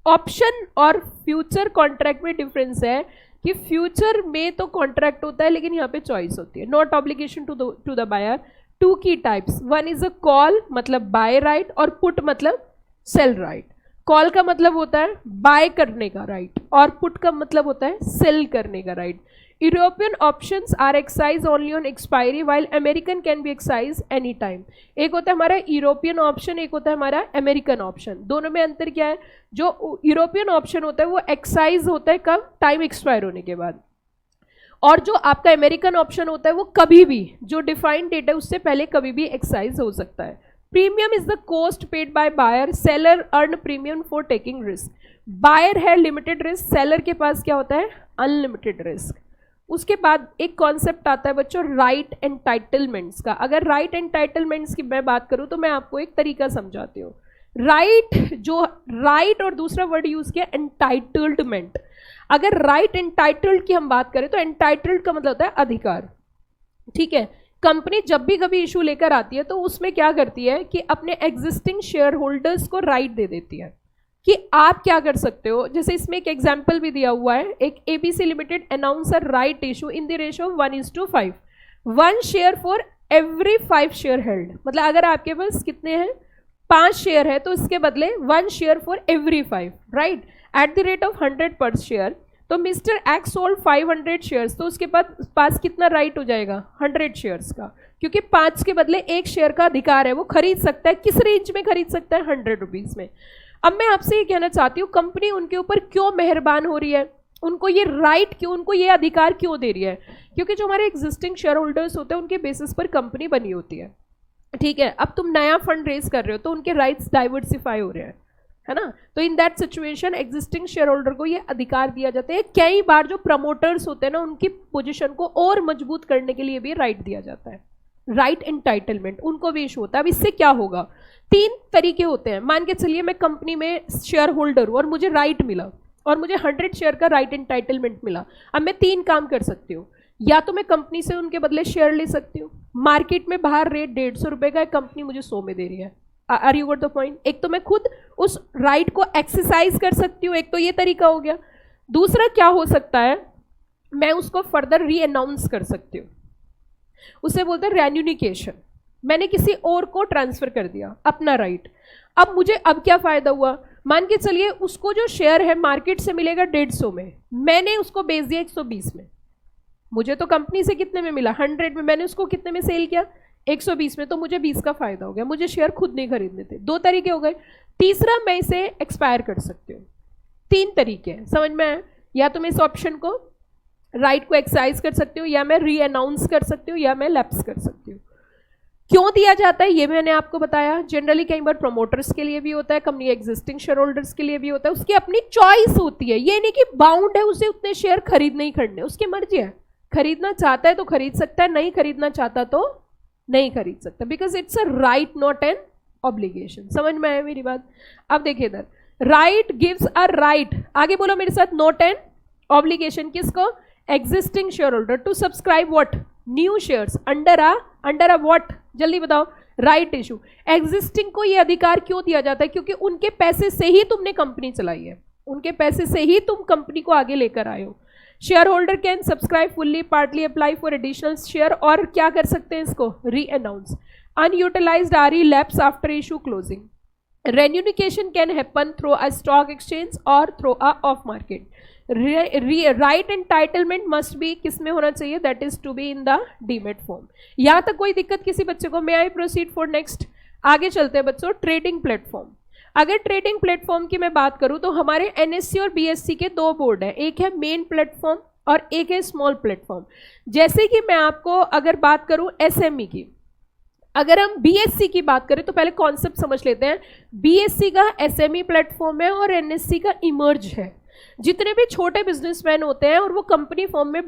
ऑप्शन और फ्यूचर कॉन्ट्रैक्ट में डिफरेंस है कि फ्यूचर में तो कॉन्ट्रैक्ट होता है लेकिन यहाँ पे चॉइस होती है, not obligation to the buyer. Two की types, one is a call मतलब बाय राइट और पुट मतलब सेल राइट। कॉल का मतलब होता है बाय करने का राइट और पुट का मतलब होता है सेल करने का right. European options are excise only on expiry while American can be excise any time. एक होता है हमारा यूरोपियन ऑप्शन, एक होता है हमारा अमेरिकन ऑप्शन। दोनों में अंतर क्या है, जो यूरोपियन ऑप्शन होता है वो एक्साइज होता है कब, टाइम एक्सपायर होने के बाद, और जो आपका अमेरिकन ऑप्शन होता है वो कभी भी, जो डिफाइंड डेट है उससे पहले कभी भी एक्साइज हो सकता है। Premium is the cost paid by buyer, seller earn premium for taking risk. Buyer है लिमिटेड रिस्क, सेलर के पास क्या होता है, अनलिमिटेड रिस्क। उसके बाद एक कॉन्सेप्ट आता है बच्चों राइट एंटाइटलमेंट्स का। अगर राइट एंटाइटलमेंट्स की मैं बात करूं तो मैं आपको एक तरीका समझाती हूँ। राइट और दूसरा वर्ड यूज किया एंटाइटल्डमेंट। अगर राइट एंटाइटल्ड की हम बात करें तो एंटाइटल्ड का मतलब होता है अधिकार, ठीक है। कंपनी जब भी कभी इशू लेकर आती है तो उसमें क्या करती है कि अपने एग्जिस्टिंग शेयर होल्डर्स को राइट दे देती है कि आप क्या कर सकते हो। जैसे इसमें एक एग्जाम्पल भी दिया हुआ है, एक ABC limited announce a right issue in the ratio 1:5, 1 share for every 5 share held. मतलब अगर आपके पास कितने हैं, 5 शेयर है, तो इसके बदले 1 share for every 5, right, at the rate of 100 पर शेयर। तो मिस्टर एक्स सोल्ड 500 शेयर्स, तो उसके पास कितना राइट हो जाएगा, 100 शेयर्स का, क्योंकि 5 के बदले 1 शेयर का अधिकार है, वो खरीद सकता है। किस रेंज में खरीद सकता है, 100 रुपीज़ में। अब मैं आपसे ये कहना चाहती हूँ, कंपनी उनके ऊपर क्यों मेहरबान हो रही है, उनको ये राइट क्यों, उनको ये अधिकार क्यों दे रही है, क्योंकि जो हमारे एग्जिस्टिंग शेयर होल्डर्स होते हैं उनके बेसिस पर कंपनी बनी होती है। ठीक है, अब तुम नया फंड रेज कर रहे हो तो उनके राइट्स डाइवर्सिफाई हो रहे हैं, है ना। तो in that situation existing share holder को ये अधिकार दिया जाता है। कई बार जो प्रमोटर्स होते हैं ना, उनकी पोजीशन को और मजबूत करने के लिए भी राइट दिया जाता है, राइट एंटाइटलमेंट उनको भी इशू होता है। अब इससे क्या होगा, 3 तरीके होते हैं। मान के चलिए मैं कंपनी में शेयर होल्डर हूँ और मुझे राइट मिला और मुझे 100 शेयर का राइट एंटाइटलमेंट मिला। अब मैं 3 काम कर सकती हूँ, या तो मैं कंपनी से उनके बदले शेयर ले सकती हूँ, मार्केट में बाहर रेट 150 रुपए का है, कंपनी मुझे 100 में दे रही है। Are you got the point. एक तो मैं खुद उस राइट को एक्सरसाइज कर सकती हूँ, एक तो ये तरीका हो गया। दूसरा क्या हो सकता है, मैं उसको फर्दर री अनाउंस कर सकती हूँ, उसे बोलते हैं रेन्यूनिकेशन। मैंने किसी और को ट्रांसफर कर दिया अपना राइट। अब मुझे अब क्या फायदा हुआ, मान के चलिए उसको जो शेयर है मार्केट से मिलेगा 150 में, मैंने उसको बेच दिया 120 में। मुझे तो कंपनी से कितने में मिला, 100 में, मैंने उसको कितने में सेल किया, 120 में, तो मुझे 20 का फायदा हो गया। मुझे शेयर खुद नहीं खरीदने थे। 2 तरीके हो गए। तीसरा, मैं इसे एक्सपायर कर सकती हूँ। 3 तरीके हैं, समझ में आया। या तो मैं इस ऑप्शन को राइट को एक्सरसाइज कर सकती हूँ, या मैं री अनाउंस कर सकती हूँ, या मैं लैप्स कर सकती हूँ। क्यों दिया जाता है ये मैंने आपको बताया। जनरली कई बार प्रमोटर्स के लिए भी होता है, कंपनी एग्जिस्टिंग शेयर होल्डर्स के लिए भी होता है। उसकी अपनी चॉइस होती है, ये नहीं कि बाउंड है उसे उतने शेयर खरीदने ही खरीदने, उसकी मर्जी है। खरीदना चाहता है तो खरीद सकता है, नहीं खरीदना चाहता तो नहीं खरीद सकता, because it's a right not an obligation. समझ में आया मेरी बात। अब देखिए इधर, राइट गिव्स अ राइट, आगे बोलो मेरे साथ, नॉट एन ऑब्लिगेशन। किसको, existing share holder to subscribe what, new shares under a what, जल्दी बताओ, राइट इशू। एग्जिस्टिंग को ये अधिकार क्यों दिया जाता है, क्योंकि उनके पैसे से ही तुमने कंपनी चलाई है, उनके पैसे से ही तुम कंपनी को आगे लेकर आए हो। Share holder can subscribe fully, partly apply for additional share, और क्या कर सकते हैं इसको, renounce. Unutilised are lapse after issue closing. Renunciation can happen through a stock exchange और through a off market. Right entitlement must be किस में होना चाहिए, that is to be in the demat form. यहां तक कोई दिक्कत किसी बच्चे को। May I proceed for next. आगे चलते हैं बच्चों, ट्रेडिंग प्लेटफॉर्म। अगर ट्रेडिंग प्लेटफॉर्म की मैं बात करूं तो हमारे एनएससी और बीएससी के 2 बोर्ड हैं, एक है मेन प्लेटफॉर्म और एक है स्मॉल प्लेटफॉर्म। जैसे कि मैं आपको अगर बात करूं एसएमई की, अगर हम बीएससी की बात करें तो पहले कॉन्सेप्ट समझ लेते हैं। बीएससी का एसएमई प्लेटफॉर्म है और एनएससी का इमर्ज है। जितने भी छोटे बिजनेसमैन होते हैं और वो कंपनी फॉर्म में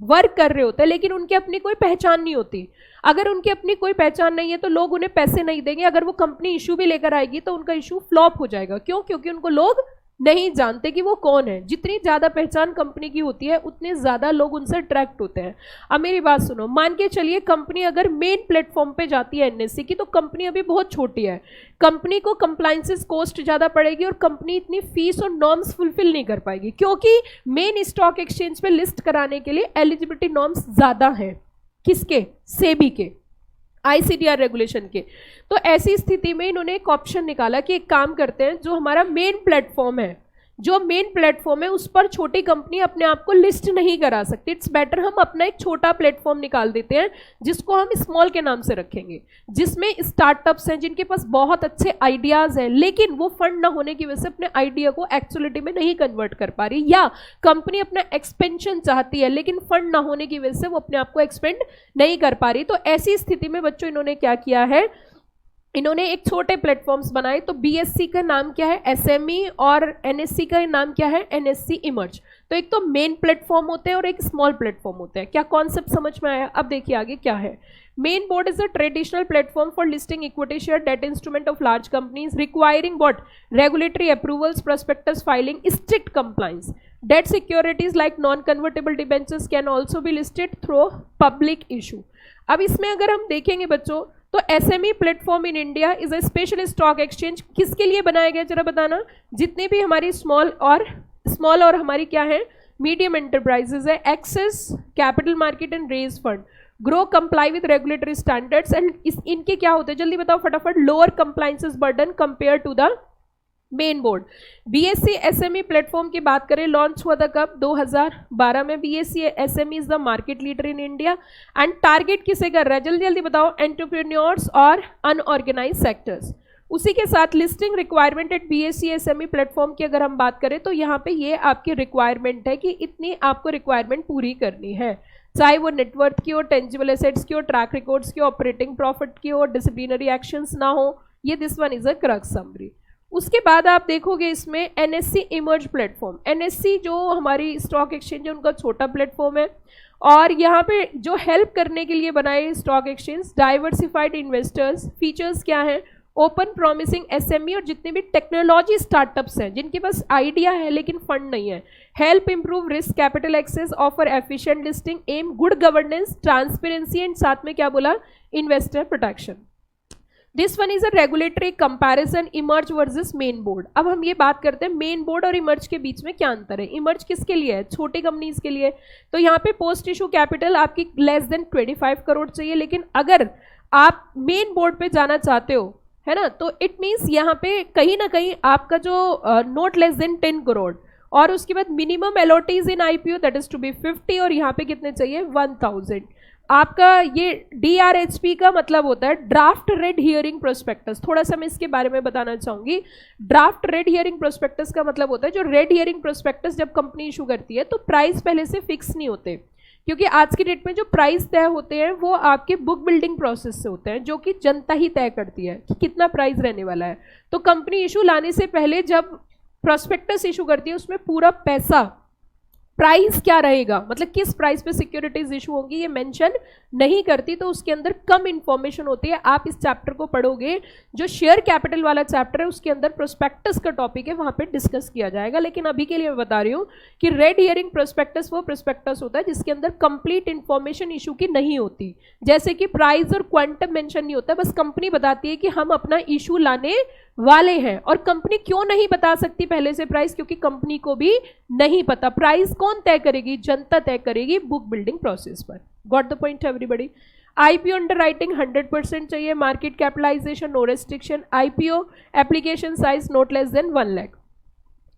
वर्क कर रहे होते हैं, लेकिन उनकी अपनी कोई पहचान नहीं होती। अगर उनकी अपनी कोई पहचान नहीं है तो लोग उन्हें पैसे नहीं देंगे। अगर वो कंपनी इशू भी लेकर आएगी तो उनका इशू फ्लॉप हो जाएगा। क्यों, क्योंकि उनको लोग नहीं जानते कि वो कौन है। जितनी ज्यादा पहचान कंपनी की होती है उतने ज्यादा लोग उनसे अट्रैक्ट होते हैं। अब मेरी बात सुनो, मान के चलिए कंपनी अगर मेन प्लेटफॉर्म पे जाती है एनएससी की, तो कंपनी अभी बहुत छोटी है, कंपनी को कंप्लायंसेस कॉस्ट ज्यादा पड़ेगी और कंपनी इतनी फीस और नॉर्म्स फुलफिल नहीं कर पाएगी, क्योंकि मेन स्टॉक एक्सचेंज पे लिस्ट कराने के लिए एलिजिबिलिटी नॉर्म्स ज्यादा है। किसके, सेबी के, आईसीटीआर रेगुलेशन के। तो ऐसी स्थिति में इन्होंने एक ऑप्शन निकाला कि एक काम करते हैं, जो हमारा मेन प्लेटफॉर्म है, जो मेन प्लेटफॉर्म है उस पर छोटी कंपनी अपने आप को लिस्ट नहीं करा सकती। इट्स बेटर हम अपना एक छोटा प्लेटफॉर्म निकाल देते हैं जिसको हम स्मॉल के नाम से रखेंगे, जिसमें स्टार्टअप्स हैं जिनके पास बहुत अच्छे आइडियाज हैं, लेकिन वो फंड ना होने की वजह से अपने आइडिया को एक्चुअलिटी में नहीं कन्वर्ट कर पा रही, या कंपनी अपना एक्सपेंशन चाहती है लेकिन फंड ना होने की वजह से वो अपने आप को एक्सपेंड नहीं कर पा रही। तो ऐसी स्थिति में बच्चों इन्होंने क्या किया है, इन्होंने एक छोटे प्लेटफॉर्म्स बनाए। तो बीएससी का नाम क्या है, एसएमई, और एनएससी का नाम क्या है, एनएससी इमर्ज। तो एक तो मेन प्लेटफॉर्म होते हैं और एक स्मॉल प्लेटफॉर्म होते हैं। क्या कॉन्सेप्ट समझ में आया। अब देखिए आगे क्या है। Main board is a traditional platform for listing equity share, debt instrument of large companies, requiring what, regulatory approvals, prospectus filing, strict compliance. Debt securities like non-convertible debentures can also be listed through public issue. अब इसमें अगर हम देखेंगे बच्चों तो SME platform in India is a special stock exchange. किसके लिए बनाया गया जरा बताना। जितने भी हमारी स्मॉल और हमारी क्या है, मीडियम एंटरप्राइजेज है, access capital market and raise fund, grow comply with regulatory standards, and इनके क्या होते हैं जल्दी बताओ फटाफट, lower compliances burden compare to the main board. BSC SME platform की बात करें, लॉन्च हुआ था कब, 2012 में। BSC SME is the market leader in India and target किसे कर रहा है जल्दी जल्दी बताओ, एंटरप्रेन्योर्स और अनऑर्गेनाइज सेक्टर्स। उसी के साथ listing requirement eight BSc SME platform की अगर हम बात करें तो यहाँ पे ये आपकी रिक्वायरमेंट है कि इतनी आपको रिक्वायरमेंट पूरी करनी है। चाहे वो नेटवर्थ की हो, टेंजिबल एसेट्स की हो, ट्रैक रिकॉर्ड्स की हो, ऑपरेटिंग प्रॉफिट की हो, डिसिप्लिनरी एक्शंस ना हो, ये this one is a crux summary. उसके बाद आप देखोगे इसमें एनएससी इमर्ज प्लेटफॉर्म। एनएससी जो हमारी स्टॉक एक्सचेंज है उनका छोटा प्लेटफॉर्म है, और यहाँ पे जो हेल्प करने के लिए बनाए stock exchange, diversified investors, features क्या हैं, ओपन प्रॉमिसिंग एसएमई और जितने भी टेक्नोलॉजी स्टार्टअप्स हैं जिनके पास आइडिया है लेकिन फंड नहीं है, help improve risk capital access, offer efficient listing, aim good governance, transparency and साथ में क्या बोला, investor protection. This one is a regulatory comparison emerge versus main board. अब हम ये बात करते हैं मेन बोर्ड और इमर्ज के बीच में क्या अंतर है। इमर्ज किसके लिए है, छोटी कंपनीज के लिए। तो यहाँ पे पोस्ट इशू कैपिटल आपकी लेस देन 25 करोड़ चाहिए, लेकिन अगर आप मेन बोर्ड पे जाना चाहते हो, है ना, तो इट मीन्स यहाँ पे कहीं ना कहीं आपका जो नोट लेस देन 10 करोड़, और उसके बाद minimum allottees in IPO that is to be 50, और यहाँ पे कितने चाहिए 1000। आपका ये DRHP का मतलब होता है ड्राफ्ट रेड हियरिंग प्रोस्पेक्टस। थोड़ा सा मैं इसके बारे में बताना चाहूंगी। ड्राफ्ट रेड हियरिंग प्रोस्पेक्टस का मतलब होता है जो रेड हियरिंग प्रोस्पेक्टस जब कंपनी इशू करती है तो प्राइस पहले से फिक्स नहीं होते, क्योंकि आज की डेट में जो प्राइस तय होते हैं वो आपके बुक बिल्डिंग प्रोसेस से होते हैं, जो कि जनता ही तय करती है कि कितना प्राइस रहने वाला है। तो कंपनी इशू लाने से पहले जब प्रोस्पेक्टस इशू करती है उसमें पूरा पैसा, प्राइस क्या रहेगा, मतलब किस प्राइस पे सिक्योरिटीज इशू होंगी, ये मेंशन नहीं करती, तो उसके अंदर कम इंफॉर्मेशन होती है। आप इस चैप्टर को पढ़ोगे, जो शेयर कैपिटल वाला चैप्टर है उसके अंदर प्रोस्पेक्टस का टॉपिक है, वहां पे डिस्कस किया जाएगा। लेकिन अभी के लिए मैं बता रही हूँ कि रेड हियरिंग प्रोस्पेक्टस वो प्रोस्पेक्टस होता है जिसके अंदर कंप्लीट इंफॉर्मेशन इशू की नहीं होती, जैसे कि प्राइस और क्वांटम मेंशन नहीं होता, बस कंपनी बताती है कि हम अपना इशू लाने वाले हैं। और कंपनी क्यों नहीं बता सकती पहले से प्राइस, क्योंकि कंपनी को भी नहीं पता। प्राइस कौन तय करेगी, जनता तय करेगी बुक बिल्डिंग प्रोसेस पर। Got the point everybody. IPO underwriting 100% चाहिए, market capitalisation no restriction, IPO application size not less than 1 lakh.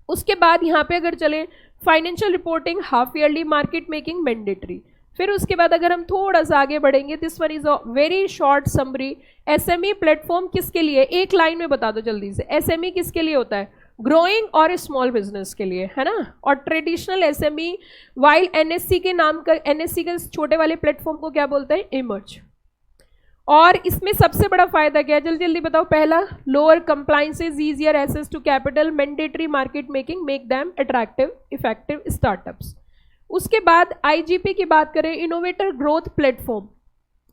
उसके बाद यहाँ पे अगर चले financial reporting half yearly, market making mandatory. फिर उसके बाद अगर हम थोड़ा सा आगे बढ़ेंगे, this one is a very short summary. SME platform किसके लिए, एक लाइन में बता दो जल्दी से, एसएमई किसके लिए होता है, ग्रोइंग और स्मॉल बिजनेस के लिए, है ना। और ट्रेडिशनल एसएमई, वाइल एनएससी के नाम का, एनएससी के छोटे वाले प्लेटफॉर्म को क्या बोलते हैं, इमर्ज। और इसमें सबसे बड़ा फायदा क्या है, जल्दी जल्दी बताओ। पहला, lower compliances, easier access to capital, mandatory market making, make them attractive effective startups. उसके बाद आईजीपी की बात करें, इनोवेटर ग्रोथ प्लेटफॉर्म।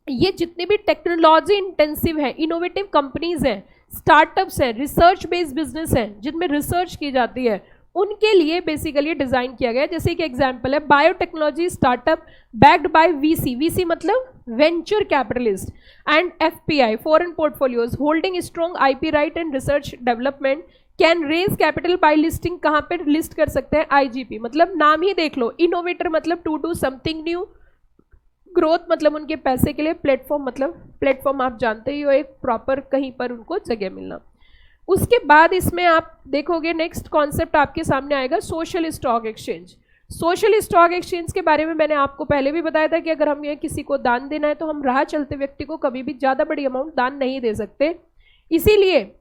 ये जितने भी टेक्नोलॉजी इंटेंसिव है, इनोवेटिव कंपनीज हैं, स्टार्टअप्स हैं, रिसर्च बेस्ड बिजनेस हैं जिनमें रिसर्च की जाती है, उनके लिए बेसिकली डिजाइन किया गया। जैसे कि एग्जांपल है biotechnology startup backed by VC, VC मतलब venture capitalist, and FPI foreign portfolios holding strong IP right and research development can raise capital by listing. कहाँ पे लिस्ट कर सकते हैं, आईजीपी। मतलब नाम ही देख लो, इनोवेटर मतलब to do something new, growth मतलब उनके पैसे के लिए, प्लेटफॉर्म मतलब प्लेटफॉर्म आप जानते ही हो, एक प्रॉपर कहीं पर उनको जगह मिलना। उसके बाद इसमें आप देखोगे नेक्स्ट कॉन्सेप्ट आपके सामने आएगा social stock exchange. Social stock exchange के बारे में मैंने आपको पहले भी बताया था कि अगर हमें किसी को दान देना है तो हम राह चलते व्यक्ति को कभी भी ज़्यादा बड़ी अमाउंट दान नहीं दे सकते। इसीलिए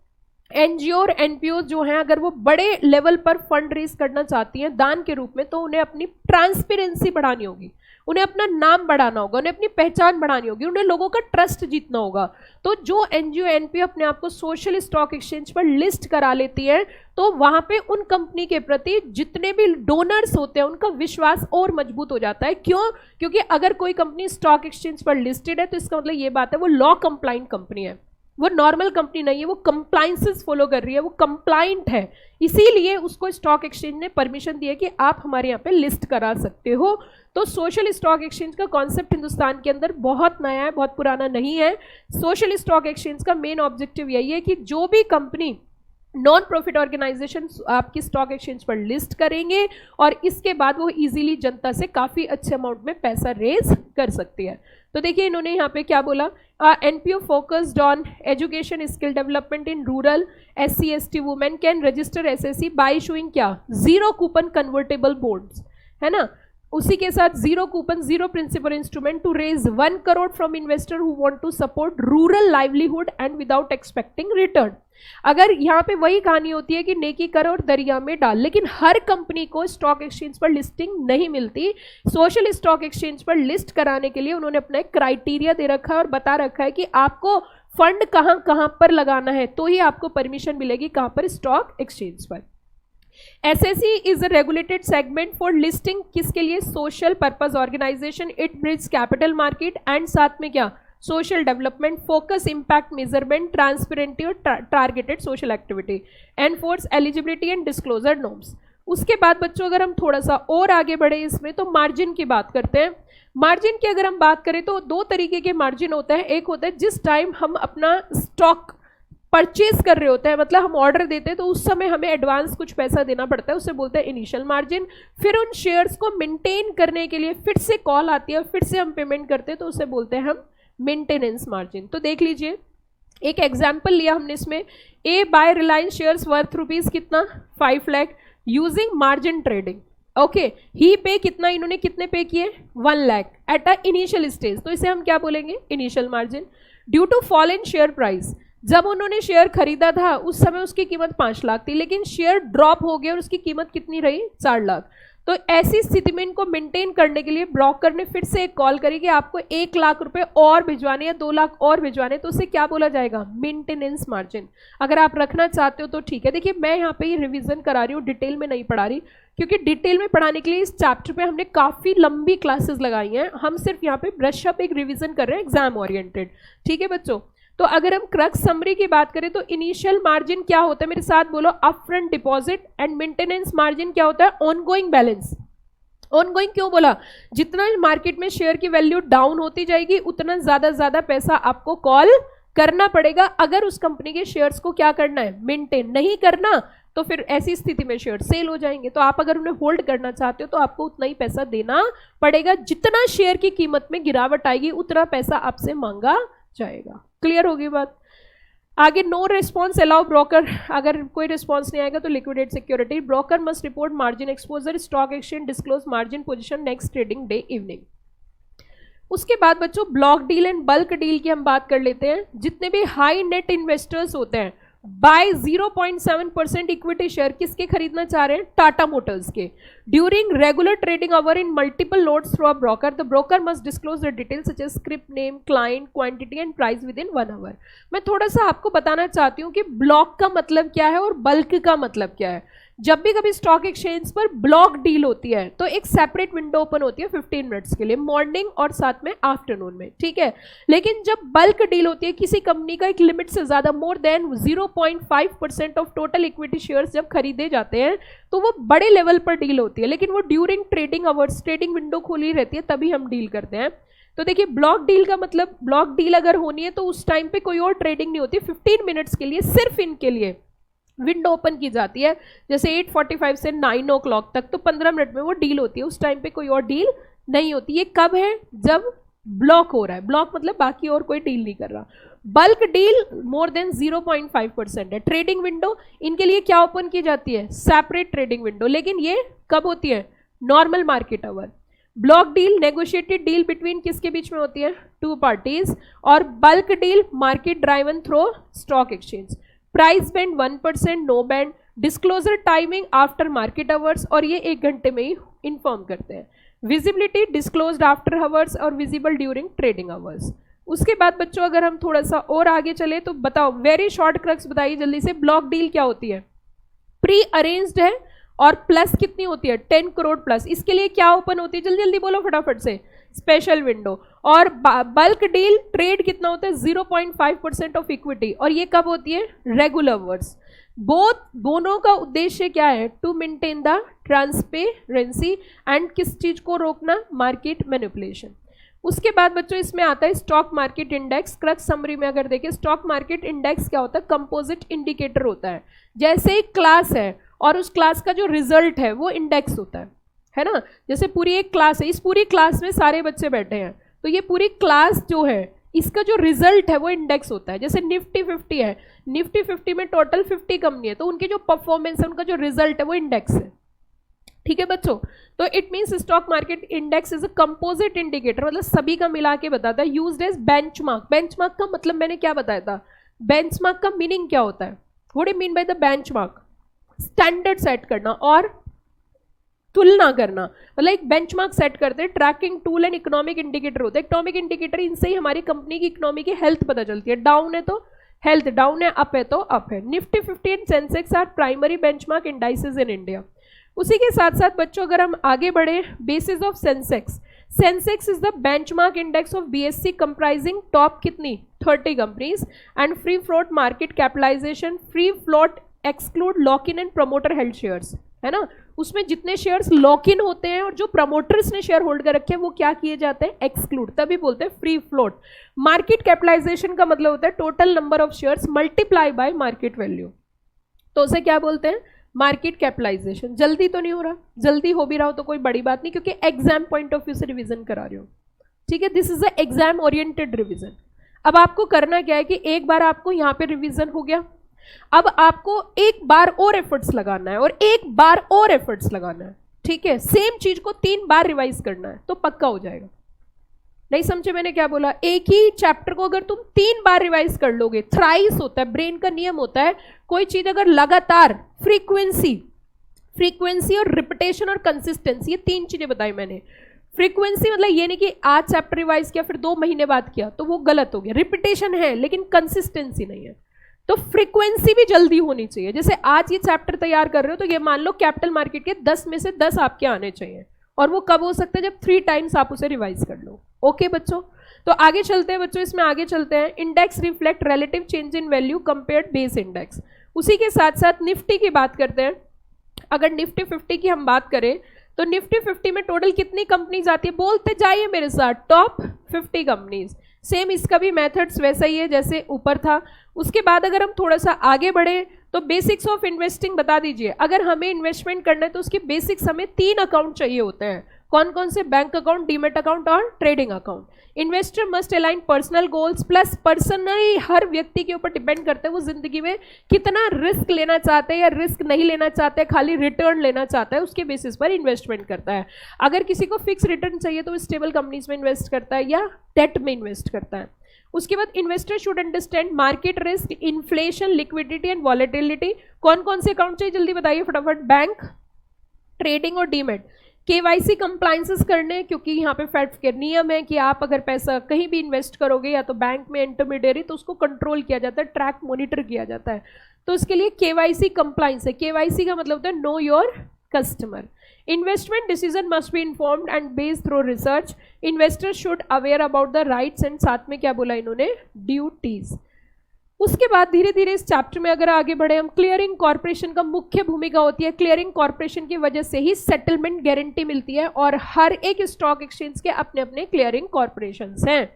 एनजीओ और एनपीओ जो हैं, अगर वो बड़े लेवल पर फंड रेज करना चाहती हैं दान के रूप में, तो उन्हें अपनी ट्रांसपेरेंसी बढ़ानी होगी, उन्हें अपना नाम बढ़ाना होगा, उन्हें अपनी पहचान बढ़ानी होगी, उन्हें लोगों का ट्रस्ट जीतना होगा। तो जो एनजीओ एनपीओ अपने आप को सोशल स्टॉक एक्सचेंज पर लिस्ट करा लेती है, तो वहां पे उन कंपनी के प्रति जितने भी डोनर्स होते हैं उनका विश्वास और मजबूत हो जाता है। क्यों? क्योंकि अगर कोई कंपनी स्टॉक एक्सचेंज पर लिस्टेड है तो इसका मतलब ये बात है वो लॉ कंप्लाइंट कंपनी है, वो नॉर्मल कंपनी नहीं है, वो कंप्लाइंसेस फॉलो कर रही है, वो कंप्लाइंट है। इसीलिए उसको स्टॉक एक्सचेंज ने परमिशन दी है कि आप हमारे यहाँ पे लिस्ट करा सकते हो। तो सोशल स्टॉक एक्सचेंज का कॉन्सेप्ट हिंदुस्तान के अंदर बहुत नया है, बहुत पुराना नहीं है। सोशल स्टॉक एक्सचेंज का मेन ऑब्जेक्टिव यही है कि जो भी कंपनी नॉन प्रॉफिट ऑर्गेनाइजेशन आपकी स्टॉक एक्सचेंज पर लिस्ट करेंगे और इसके बाद वो इजीली जनता से काफ़ी अच्छे अमाउंट में पैसा रेज कर सकती है। तो देखिए इन्होंने यहाँ पे क्या बोला, NPO focused on education skill development in rural SC ST women can register SSC bye issuing क्या, 0 कूपन कन्वर्टेबल बॉन्ड्स, है ना। उसी के साथ zero coupon, zero principal instrument to raise 1 crore from investor who want to support rural livelihood and without expecting return. अगर यहाँ पे वही कहानी होती है कि नेकी कर और दरिया में डाल, लेकिन हर कंपनी को स्टॉक एक्सचेंज पर लिस्टिंग नहीं मिलती। सोशल स्टॉक एक्सचेंज पर लिस्ट कराने के लिए उन्होंने अपना एक क्राइटेरिया दे रखा है और बता रखा है कि आपको फंड कहाँ कहाँ पर लगाना है, तो ही आपको परमिशन मिलेगी कहाँ पर, स्टॉक एक्सचेंज पर। SSC is a regulated segment for listing, किसके लिए, social purpose organisation. It bridge capital market and साथ में क्या, social development, focus impact measurement, transparency और targeted social activity, enforce eligibility and disclosure norms. उसके बाद बच्चों अगर हम थोड़ा सा और आगे बढ़े इसमें तो मार्जिन की बात करते हैं। मार्जिन की अगर हम बात करें तो दो तरीके के मार्जिन होता है। एक होता है जिस टाइम हम अपना स्टॉक परचेज कर रहे होते हैं, मतलब हम ऑर्डर देते हैं तो उस समय हमें एडवांस कुछ पैसा देना पड़ता है, उससे बोलते हैं इनिशियल मार्जिन। फिर उन शेयर्स को मेंटेन करने के लिए फिर से कॉल आती है, फिर से हम पेमेंट करते हैं तो उसे बोलते हैं हम मेंटेनेंस मार्जिन। तो देख लीजिए एक एग्जाम्पल लिया हमने इसमें, A buy Reliance shares worth rupees कितना, 5 lakh using margin trading. Okay, ही पे कितना, इन्होंने कितने पे किए, 1 lakh at a initial stage, तो इसे हम क्या बोलेंगे, initial margin. Due to fall in share price, जब उन्होंने शेयर खरीदा था उस समय उसकी कीमत 5 लाख थी, लेकिन शेयर ड्रॉप हो गया और उसकी कीमत कितनी रही, 4 लाख। तो ऐसी स्थिति में इनको मेंटेन करने के लिए ब्रोकर ने फिर से एक कॉल करी कि आपको 1 लाख रुपए और भिजवाने या 2 लाख और भिजवाने, तो उसे क्या बोला जाएगा, मेंटेनेंस मार्जिन। अगर आप रखना चाहते हो तो ठीक है। देखिए मैं यहाँ पे ये रिवीजन करा रही हूँ, डिटेल में नहीं पढ़ा रही, क्योंकि डिटेल में पढ़ाने के लिए इस चैप्टर पे हमने काफ़ी लंबी क्लासेस लगाई हैं। हम सिर्फ यहाँ पे ब्रश अप एक रिविजन कर रहे हैं एग्जाम ओरिएंटेड, ठीक है बच्चों। तो अगर हम क्रक्स समरी की बात करें तो इनिशियल मार्जिन क्या होता है, मेरे साथ बोलो, upfront deposit. And maintenance margin क्या होता है, ऑनगोइंग बैलेंस। ऑनगोइंग क्यों बोला, जितना मार्केट में शेयर की वैल्यू डाउन होती जाएगी उतना ज्यादा पैसा आपको कॉल करना पड़ेगा अगर उस कंपनी के शेयर्स को क्या करना है, मेंटेन। नहीं करना तो फिर ऐसी स्थिति में शेयर सेल हो जाएंगे। तो आप अगर उन्हें होल्ड करना चाहते हो तो आपको उतना ही पैसा देना पड़ेगा, जितना शेयर की कीमत में गिरावट आएगी उतना पैसा आपसे मांगा जाएगा। क्लियर होगी बात। आगे नो रिस्पॉन्स अलाउ ब्रोकर, अगर कोई रिस्पॉन्स नहीं आएगा तो liquidate security. Broker must report margin exposure, stock exchange disclose margin position next trading day evening. उसके बाद बच्चों block deal and bulk deal की हम बात कर लेते हैं। जितने भी हाई नेट इन्वेस्टर्स होते हैं बाय 0.7% इक्विटी शेयर किसके खरीदना चाह रहे हैं, टाटा मोटर्स के। During regular trading hour in multiple loads through a broker, the broker must disclose the details such as script name, client, quantity and price within 1 hour. मैं थोड़ा सा आपको बताना चाहती हूँ कि ब्लॉक का मतलब क्या है और बल्क का मतलब क्या है। जब भी कभी स्टॉक एक्सचेंज पर ब्लॉक डील होती है तो एक सेपरेट विंडो ओपन होती है 15 मिनट्स के लिए, मॉर्निंग और साथ में आफ्टरनून में, ठीक है। लेकिन जब बल्क डील होती है, किसी कंपनी का एक लिमिट से ज्यादा more than 0.5% of total equity shares जब खरीदे जाते हैं तो वो बड़े लेवल पर डील होती है, लेकिन वो during trading hours, trading window खुली रहती है तभी हम डील करते हैं। तो देखिए ब्लॉक डील का मतलब, ब्लॉक डील अगर होनी है तो उस टाइम पे कोई और ट्रेडिंग नहीं होती, 15 मिनट्स के लिए सिर्फ इनके लिए विंडो ओपन की जाती है, जैसे 8:45 से 9 o'clock तक, तो 15 मिनट में वो डील होती है। उस टाइम पे कोई और डील नहीं होती। ये कब है, जब ब्लॉक हो रहा है। ब्लॉक मतलब बाकी और कोई डील नहीं कर रहा। बल्क डील मोर देन 0.5% है। ट्रेडिंग विंडो इनके लिए क्या ओपन की जाती है, सेपरेट ट्रेडिंग विंडो, लेकिन ये कब होती है, normal market hour. Block deal negotiated deal between किसके बीच में होती है, 2 parties। और bulk deal market driven through stock exchange. Price band 1%, no band. Disclosure timing after market hours, और ये 1 घंटे में ही इन्फॉर्म करते हैं। विजिबिलिटी डिस्क्लोज्ड आफ्टर आवर्स और विजिबल ड्यूरिंग ट्रेडिंग आवर्स। उसके बाद बच्चों अगर हम थोड़ा सा और आगे चले तो बताओ, वेरी शॉर्ट क्रक्स बताइए जल्दी से। ब्लॉक डील क्या होती है, प्री अरेंज्ड है और प्लस कितनी होती है, 10 करोड़ प्लस। इसके लिए क्या ओपन होती है, जल्दी जल्दी बोलो फटाफट से, स्पेशल विंडो। और बल्क डील ट्रेड कितना होता है, 0.5% ऑफ इक्विटी, और ये कब होती है, रेगुलर आवर्स। दोनों का उद्देश्य क्या है, to maintain the transparency and किस चीज को रोकना, मार्केट मैनिपुलेशन। उसके बाद बच्चों इसमें आता है stock market index. Crux summary में अगर देखें, स्टॉक मार्केट इंडेक्स क्या होता है, कंपोजिट इंडिकेटर होता है। जैसे एक क्लास है और उस क्लास का जो रिजल्ट है वो इंडेक्स होता है ना। जैसे पूरी एक क्लास है, इस पूरी क्लास में सारे बच्चे बैठे हैं, तो ये पूरी क्लास जो है इसका जो रिजल्ट है वो इंडेक्स होता है। जैसे निफ्टी 50 है, निफ्टी 50 में टोटल 50 कंपनी है, तो उनकी जो परफॉर्मेंस है, उनका जो रिजल्ट है वो इंडेक्स है, ठीक है बच्चों। तो it means stock market index is a composite indicator, मतलब सभी का मिला के बताता है। यूज्ड एज बेंचमार्क, बेंचमार्क का मतलब मैंने क्या बताया था, बेंचमार्क का मीनिंग क्या होता है, what do you mean by the benchmark, standard set करना और तुलना करना, मतलब एक बेंचमार्क सेट करते हैं। Tracking tool and economic indicator होता है। इकोनॉमिक इंडिकेटर, इनसे ही हमारी कंपनी की इकोनॉमी की हेल्थ पता चलती है, डाउन है तो हेल्थ डाउन है, अप है तो अप है। Nifty 50 and Sensex are primary benchmark indices in India. उसी के साथ साथ बच्चों अगर हम आगे बढ़े, basis of Sensex, Sensex is the benchmark index of BSE comprising top कितनी 30 companies and free float market capitalisation. Free float exclude lock in and promoter held shares, है ना, उसमें जितने शेयर्स लॉक इन होते हैं और जो प्रमोटर्स ने शेयर होल्ड कर रखे हैं वो क्या किए जाते हैं, एक्सक्लूड, तभी बोलते हैं फ्री फ्लोट। मार्केट कैपिटलाइजेशन का मतलब होता है total number of shares multiply by market value, तो उसे क्या बोलते हैं, मार्केट कैपिटलाइजेशन। जल्दी तो नहीं हो रहा, जल्दी हो भी रहा हो तो कोई बड़ी बात नहीं, क्योंकि एग्जाम पॉइंट ऑफ व्यू से रिवीजन करा रही हूँ, ठीक है, this is a exam oriented revision. अब आपको करना क्या है कि एक बार आपको यहाँ पे रिवीजन हो गया, अब आपको एक बार और एफर्ट्स लगाना है और एक बार और एफर्ट्स लगाना है, ठीक है, सेम चीज को 3 बार रिवाइज करना है तो पक्का हो जाएगा। नहीं समझे मैंने क्या बोला, एक ही चैप्टर को अगर तुम 3 बार रिवाइज कर लोगे, थ्राइस होता है, ब्रेन का नियम होता है, कोई चीज अगर लगातार फ्रीक्वेंसी और रिपीटेशन और कंसिस्टेंसी, ये 3 चीजें बताई मैंने। फ्रीक्वेंसी मतलब ये नहीं कि आज चैप्टर रिवाइज किया फिर 2 महीने बाद किया तो वो गलत हो गया, रिपीटेशन है लेकिन कंसिस्टेंसी नहीं है। तो फ्रीक्वेंसी भी जल्दी होनी चाहिए, जैसे आज ये चैप्टर तैयार कर रहे हो तो ये मान लो कैपिटल मार्केट के 10 में से 10 आपके आने चाहिए, और वो कब हो सकता है, जब 3 टाइम्स आप उसे रिवाइज कर लो। ओके बच्चों, तो आगे चलते हैं बच्चों, इसमें आगे चलते हैं। Index reflect relative change in value compared base index. उसी के साथ साथ निफ्टी की बात करते हैं। अगर निफ्टी 50 की हम बात करें तो निफ्टी 50 में टोटल कितनी कंपनीज आती है, बोलते जाइए मेरे साथ, टॉप 50 कंपनीज। सेम इसका भी मेथड्स वैसा ही है जैसे ऊपर था। उसके बाद अगर हम थोड़ा सा आगे बढ़े तो बेसिक्स ऑफ इन्वेस्टिंग बता दीजिए। अगर हमें इन्वेस्टमेंट करना है तो उसके बेसिक्स हमें 3 अकाउंट चाहिए होते हैं, कौन कौन से, बैंक अकाउंट, डीमेट अकाउंट और trading account. Investor must align personal goals, plus personally हर व्यक्ति के ऊपर डिपेंड करते हैं वो जिंदगी में कितना रिस्क लेना चाहते हैं या रिस्क नहीं लेना चाहते हैं, खाली रिटर्न लेना चाहता है, उसके बेसिस पर इन्वेस्टमेंट करता है। अगर किसी को फिक्स रिटर्न चाहिए तो वो स्टेबल कंपनीज में इन्वेस्ट करता है या डेट में इन्वेस्ट करता है। उसके बाद investor should understand market risk, inflation, liquidity and volatility. कौन कौन से अकाउंट चाहिए जल्दी बताइए फटाफट, बैंक, ट्रेडिंग और डीमेट। केवाईसी कंप्लायंसेस करने, क्योंकि यहाँ पे फेड के नियम है कि आप अगर पैसा कहीं भी इन्वेस्ट करोगे या तो बैंक में इंटरमीडियरी, तो उसको कंट्रोल किया जाता है, ट्रैक मॉनिटर किया जाता है, तो इसके लिए केवाईसी कंप्लायंस है। केवाईसी का मतलब होता है know your customer. Investment decision must be informed and based through research. Investor should aware about the rights and साथ में क्या बोला इन्होंने, ड्यूटीज। उसके बाद धीरे धीरे इस चैप्टर में अगर आगे बढ़े हम, क्लियरिंग कॉर्पोरेशन का मुख्य भूमिका होती है। क्लियरिंग कॉर्पोरेशन की वजह से ही सेटलमेंट गारंटी मिलती है और हर एक स्टॉक एक्सचेंज के अपने अपने क्लियरिंग कॉर्पोरेशंस हैं।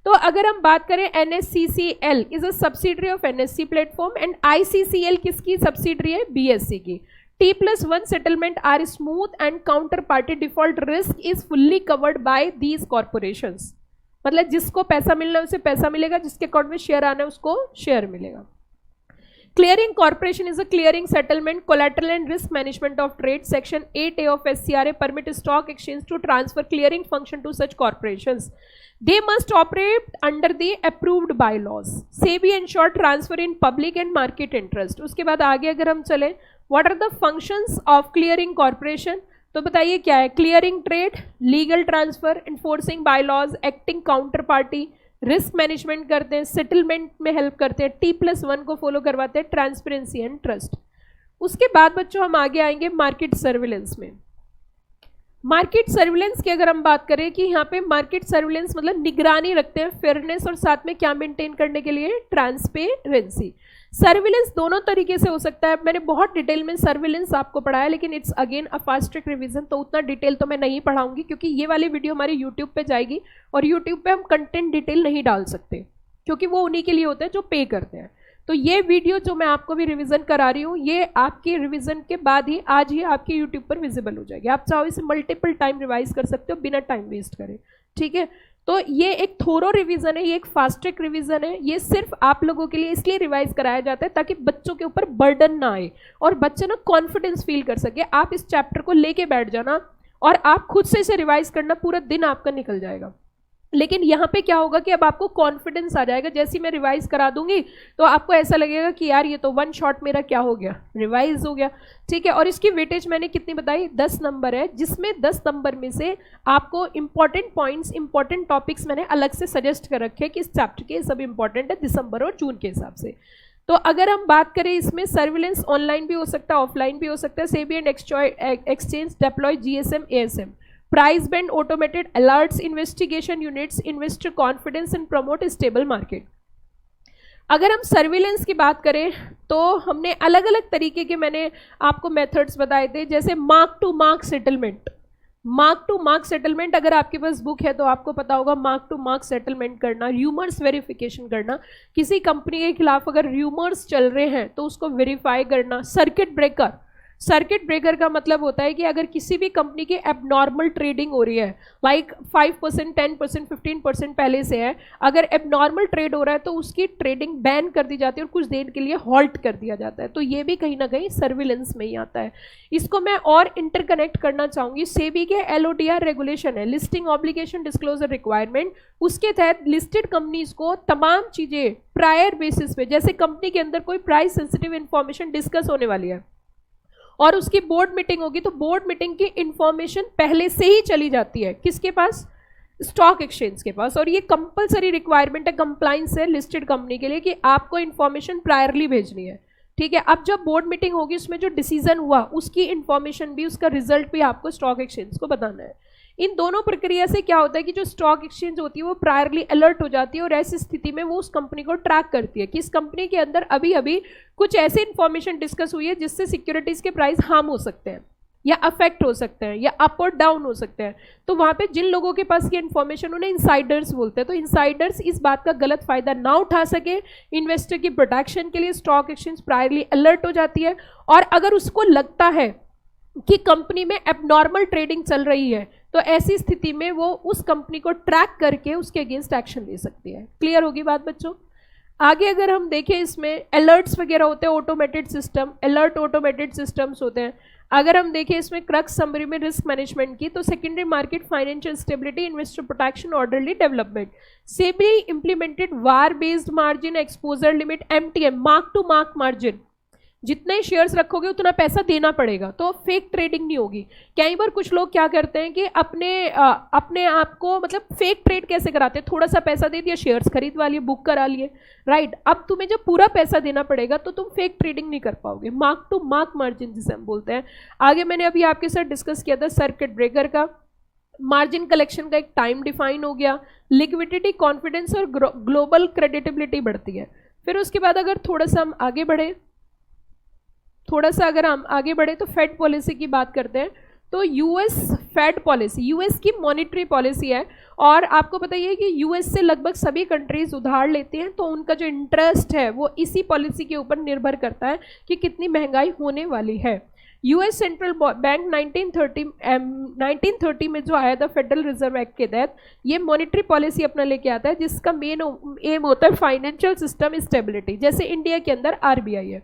तो अगर हम बात करें NSCCL is a subsidiary of NSE platform and ICCL किसकी सब्सिडरी है, BSE की। T+1 settlement are smooth and counter party default risk is fully covered by these corporations. मतलब जिसको पैसा मिलना है उसे पैसा मिलेगा, जिसके अकाउंट में शेयर आना है उसको शेयर मिलेगा। Clearing corporation is a clearing settlement collateral and risk management of trade. Section 8A of SCRA permit stock exchange to transfer clearing function to such corporations. They must operate under the approved bylaws. SEBI ensure transfer in public and market interest. उसके बाद आगे अगर हम चले, what are the functions of clearing corporation? तो बताइए क्या है, clearing trade, legal transfer, enforcing bylaws, acting counter party, risk management करते हैं, सेटलमेंट में हेल्प करते हैं, T+1 को फॉलो करवाते हैं, ट्रांसपेरेंसी एंड ट्रस्ट। उसके बाद बच्चों हम आगे आएंगे मार्केट सर्विलेंस में। मार्केट सर्विलेंस की अगर हम बात करें कि यहाँ पे मार्केट सर्विलेंस मतलब निगरानी रखते हैं, फेयरनेस और साथ में क्या मेंटेन करने के लिए, ट्रांसपेरेंसी। सर्विलेंस दोनों तरीके से हो सकता है, मैंने बहुत डिटेल में सर्विलेंस आपको पढ़ाया, लेकिन it's again a fast track revision, तो उतना डिटेल तो मैं नहीं पढ़ाऊंगी क्योंकि ये वाली वीडियो हमारे यूट्यूब पे जाएगी और यूट्यूब पे हम कंटेंट डिटेल नहीं डाल सकते क्योंकि वो उन्हीं के लिए होते हैं जो पे करते हैं। तो ये वीडियो जो मैं आपको भी रिवीजन करा रही हूँ ये आपके रिवीजन के बाद ही आज ही आपके यूट्यूब पर विजिबल हो जाएगी। आप चाहो इसे मल्टीपल टाइम रिवाइज कर सकते हो बिना टाइम वेस्ट करे, ठीक है। तो ये एक थोरो रिवीजन है, ये एक फास्ट ट्रैक रिवीजन है, ये सिर्फ आप लोगों के लिए इसलिए रिवाइज कराया जाता है ताकि बच्चों के ऊपर बर्डन ना आए और बच्चे ना कॉन्फिडेंस फील कर सके। आप इस चैप्टर को लेके बैठ जाना और आप खुद से इसे रिवाइज करना, पूरा दिन आपका निकल जाएगा। लेकिन यहाँ पे क्या होगा कि अब आपको कॉन्फिडेंस आ जाएगा, जैसे मैं रिवाइज करा दूंगी तो आपको ऐसा लगेगा कि यार ये तो वन शॉट मेरा क्या हो गया, रिवाइज हो गया, ठीक है। और इसकी वेटेज मैंने कितनी बताई, 10 नंबर है, जिसमें 10 नंबर में से आपको इंपॉर्टेंट पॉइंट्स, इंपॉर्टेंट टॉपिक्स मैंने अलग से सजेस्ट कर रखे कि इस चैप्टर के सब इंपॉर्टेंट है दिसंबर और जून के हिसाब से। तो अगर हम बात करें इसमें, सर्विलेंस ऑनलाइन भी हो सकता है, ऑफलाइन भी हो सकता है, SEBI and exchange deploy GSM ASM, price band automated alerts, investigation units, investor confidence and promote stable market. अगर हम सर्विलेंस की बात करें तो हमने अलग अलग तरीके के मैंने आपको मेथड्स बताए थे, जैसे mark to mark settlement. Mark to mark settlement, अगर आपके पास बुक है तो आपको पता होगा, मार्क टू मार्क सेटलमेंट करना, र्यूमर्स वेरिफिकेशन करना, किसी कंपनी के खिलाफ अगर र्यूमर्स चल रहे हैं तो उसको वेरीफाई करना। सर्किट ब्रेकर, सर्किट ब्रेकर का मतलब होता है कि अगर किसी भी कंपनी की एबनॉर्मल ट्रेडिंग हो रही है, लाइक 5%, 10%, 15% पहले से है, अगर एबनॉर्मल ट्रेड हो रहा है तो उसकी ट्रेडिंग बैन कर दी जाती है और कुछ देर के लिए हॉल्ट कर दिया जाता है, तो ये भी कहीं ना कहीं सर्विलेंस में ही आता है। इसको मैं और इंटरकनेक्ट करना चाहूँगी, सेबी के LODR रेगुलेशन है, लिस्टिंग ऑब्लिगेशन डिस्क्लोजर रिक्वायरमेंट, उसके तहत लिस्टेड कंपनीज को तमाम चीज़ें प्रायर बेसिस पे, जैसे कंपनी के अंदर कोई प्राइस सेंसिटिव इंफॉर्मेशन डिस्कस होने वाली है और उसकी बोर्ड मीटिंग होगी, तो बोर्ड मीटिंग की इंफॉर्मेशन पहले से ही चली जाती है किसके पास, स्टॉक एक्सचेंज के पास। और ये कंपलसरी रिक्वायरमेंट है, कंप्लाइंस है लिस्टेड कंपनी के लिए कि आपको इंफॉर्मेशन प्रायरली भेजनी है, ठीक है। अब जब बोर्ड मीटिंग होगी उसमें जो डिसीजन हुआ उसकी इंफॉर्मेशन भी, उसका रिजल्ट भी आपको स्टॉक एक्सचेंज को बताना है। इन दोनों प्रक्रिया से क्या होता है कि जो स्टॉक एक्सचेंज होती है वो प्रायरली अलर्ट हो जाती है और ऐसी स्थिति में वो उस कंपनी को ट्रैक करती है कि इस कंपनी के अंदर अभी अभी कुछ ऐसी इंफॉर्मेशन डिस्कस हुई है जिससे सिक्योरिटीज के प्राइस हार्म हो सकते हैं या अफेक्ट हो सकते हैं या अप और डाउन हो सकते हैं। तो वहाँ पे जिन लोगों के पास ये इन्फॉर्मेशन, उन्हें इनसाइडर्स बोलते हैं। तो इनसाइडर्स इस बात का गलत फायदा ना उठा सके, इन्वेस्टर की प्रोटेक्शन के लिए स्टॉक एक्सचेंज प्रायरली अलर्ट हो जाती है। और अगर उसको लगता है कि कंपनी में एबनॉर्मल ट्रेडिंग चल रही है तो ऐसी स्थिति में वो उस कंपनी को ट्रैक करके उसके अगेंस्ट एक्शन ले सकती है। क्लियर होगी बात बच्चों? आगे अगर हम देखें, इसमें अलर्ट्स वगैरह होते हैं, automated system, alert automated systems होते हैं। अगर हम देखें इसमें क्रक्स समरी में रिस्क मैनेजमेंट की, तो secondary market, financial stability, investor protection, orderly development. SEBI implemented VaR based margin exposure limit, MTM, mark to mark margin. जितने शेयर्स रखोगे उतना पैसा देना पड़ेगा, तो फेक ट्रेडिंग नहीं होगी। कई बार कुछ लोग क्या करते हैं कि अपने आप को, मतलब फेक ट्रेड कैसे कराते हैं, थोड़ा सा पैसा दे दिया, शेयर्स खरीदवा लिए, बुक करा लिए, राइट। अब तुम्हें जब पूरा पैसा देना पड़ेगा तो तुम फेक ट्रेडिंग नहीं कर पाओगे। मार्क टू मार्क मार्जिन जिसे हम बोलते हैं। आगे मैंने अभी आपके साथ डिस्कस किया था सर्किट ब्रेकर का। मार्जिन कलेक्शन का एक टाइम डिफाइन हो गया, लिक्विडिटी, कॉन्फिडेंस और ग्लोबल क्रेडिटेबिलिटी बढ़ती है। फिर उसके बाद अगर थोड़ा सा हम आगे बढ़े तो फेड पॉलिसी की बात करते हैं। तो यूएस फेड पॉलिसी, यूएस की मॉनेटरी पॉलिसी है और आपको पता ही है कि यूएस से लगभग सभी कंट्रीज उधार लेते हैं, तो उनका जो इंटरेस्ट है वो इसी पॉलिसी के ऊपर निर्भर करता है कि कितनी महंगाई होने वाली है। यूएस सेंट्रल बैंक 1930 में जो आया था फेडरल रिजर्व एक्ट के तहत, ये मॉनेटरी पॉलिसी अपना लेके आता है जिसका मेन एम होता है फाइनेंशियल सिस्टम स्टेबिलिटी, जैसे इंडिया के अंदर RBI है।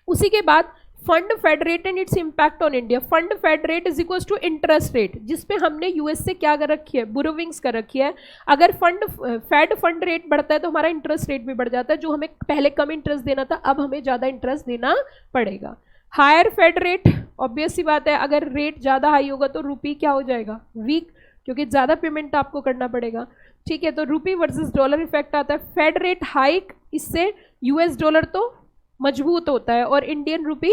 उसी के बाद fund fed rate and its impact on India. Fund fed rate is equal to interest rate, जिसपे हमने यूएस से क्या कर रखी है, बोरोविंग्स कर रखी है। अगर फंड रेट बढ़ता है तो हमारा इंटरेस्ट रेट भी बढ़ जाता है, जो हमें पहले कम इंटरेस्ट देना था अब हमें ज़्यादा इंटरेस्ट देना पड़ेगा। हायर फेड रेट, ऑब्वियस सी बात है, अगर रेट ज़्यादा हाई होगा तो रूपी क्या हो जाएगा, वीक, क्योंकि ज़्यादा पेमेंट आपको करना पड़ेगा, ठीक है। तो रूपी वर्सेस डॉलर इफेक्ट आता है। फेड रेट हाइक, इससे यूएस डॉलर तो मजबूत होता है और इंडियन रुपी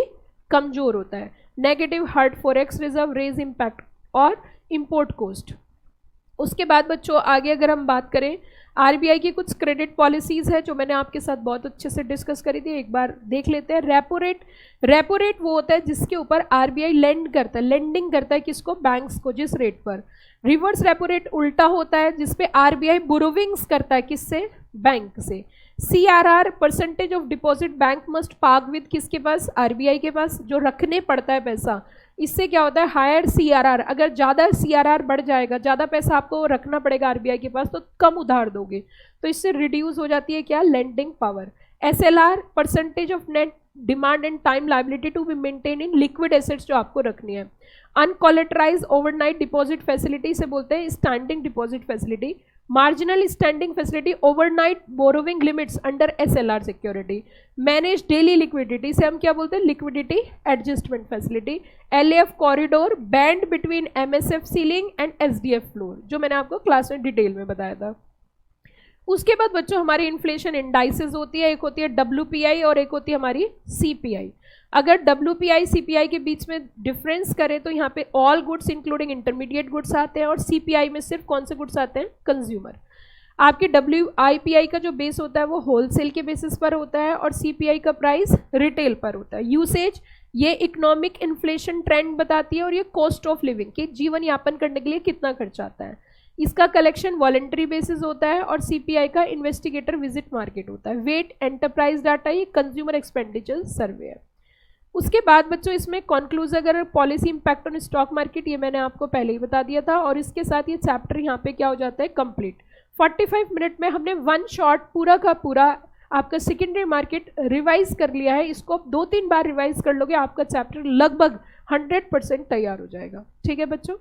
कमजोर होता है। Negative hard forex reserve, raise impact और इंपोर्ट कॉस्ट। उसके बाद बच्चों आगे अगर हम बात करें, RBI की कुछ क्रेडिट पॉलिसीज़ है जो मैंने आपके साथ बहुत अच्छे से डिस्कस करी थी, एक बार देख लेते हैं। रेपो रेट, रेपो रेट वो होता है जिसके ऊपर RBI लेंड करता है, लेंडिंग करता है किसको, बैंक्स को, जिस रेट पर। रिवर्स रेपो रेट उल्टा होता है जिसपे RBI बोरोविंग्स करता है, किससे, बैंक से। CRR, percentage of deposit bank must park with, किसके पास, RBI के पास, जो रखने पड़ता है पैसा। इससे क्या होता है, हायर CRR, अगर ज़्यादा CRR बढ़ जाएगा, ज़्यादा पैसा आपको रखना पड़ेगा RBI के पास, तो कम उधार दोगे, तो इससे रिड्यूस हो जाती है क्या, lending power. SLR, percentage of net demand and time liability to be maintain in liquid assets जो आपको रखनी है। अनकोलेटराइज ओवरनाइट डिपॉजिट फैसिलिटी से बोलते हैं standing deposit facility. Marginal standing facility overnight borrowing limits under SLR security. Manage daily liquidity से हम क्या बोलते हैं, liquidity adjustment facility. LAF corridor band between MSF ceiling and SDF floor, जो मैंने आपको क्लास में डिटेल में बताया था। उसके बाद बच्चों हमारी इन्फ्लेशन इंडाइसेस होती है, एक होती है WPI और एक होती है हमारी CPI। अगर WPI CPI के बीच में डिफरेंस करें तो यहाँ पे all goods including intermediate goods आते हैं और CPI में सिर्फ कौन से गुड्स आते हैं, कंज्यूमर। आपके WIPI का जो बेस होता है वो होलसेल के बेसिस पर होता है और CPI का प्राइस रिटेल पर होता है। यूसेज ये इकोनॉमिक इन्फ्लेशन ट्रेंड बताती है और ये कॉस्ट ऑफ लिविंग के जीवन यापन करने के लिए कितना खर्चा आता है। इसका कलेक्शन वॉलेंट्री बेसिस होता है और CPI का इन्वेस्टिगेटर विजिट मार्केट होता है। वेट एंटरप्राइज डाटा ये कंज्यूमर एक्सपेंडिचर सर्वे है। उसके बाद बच्चों इसमें कंक्लूजन अगर policy impact on stock market, ये मैंने आपको पहले ही बता दिया था और इसके साथ ये चैप्टर यहाँ पे क्या हो जाता है, कंप्लीट। 45 मिनट में हमने वन शॉट पूरा का पूरा आपका सेकेंडरी मार्केट रिवाइज कर लिया है। इसको आप 2-3 बार रिवाइज कर लोगे, आपका चैप्टर लगभग 100% तैयार हो जाएगा। ठीक है बच्चों।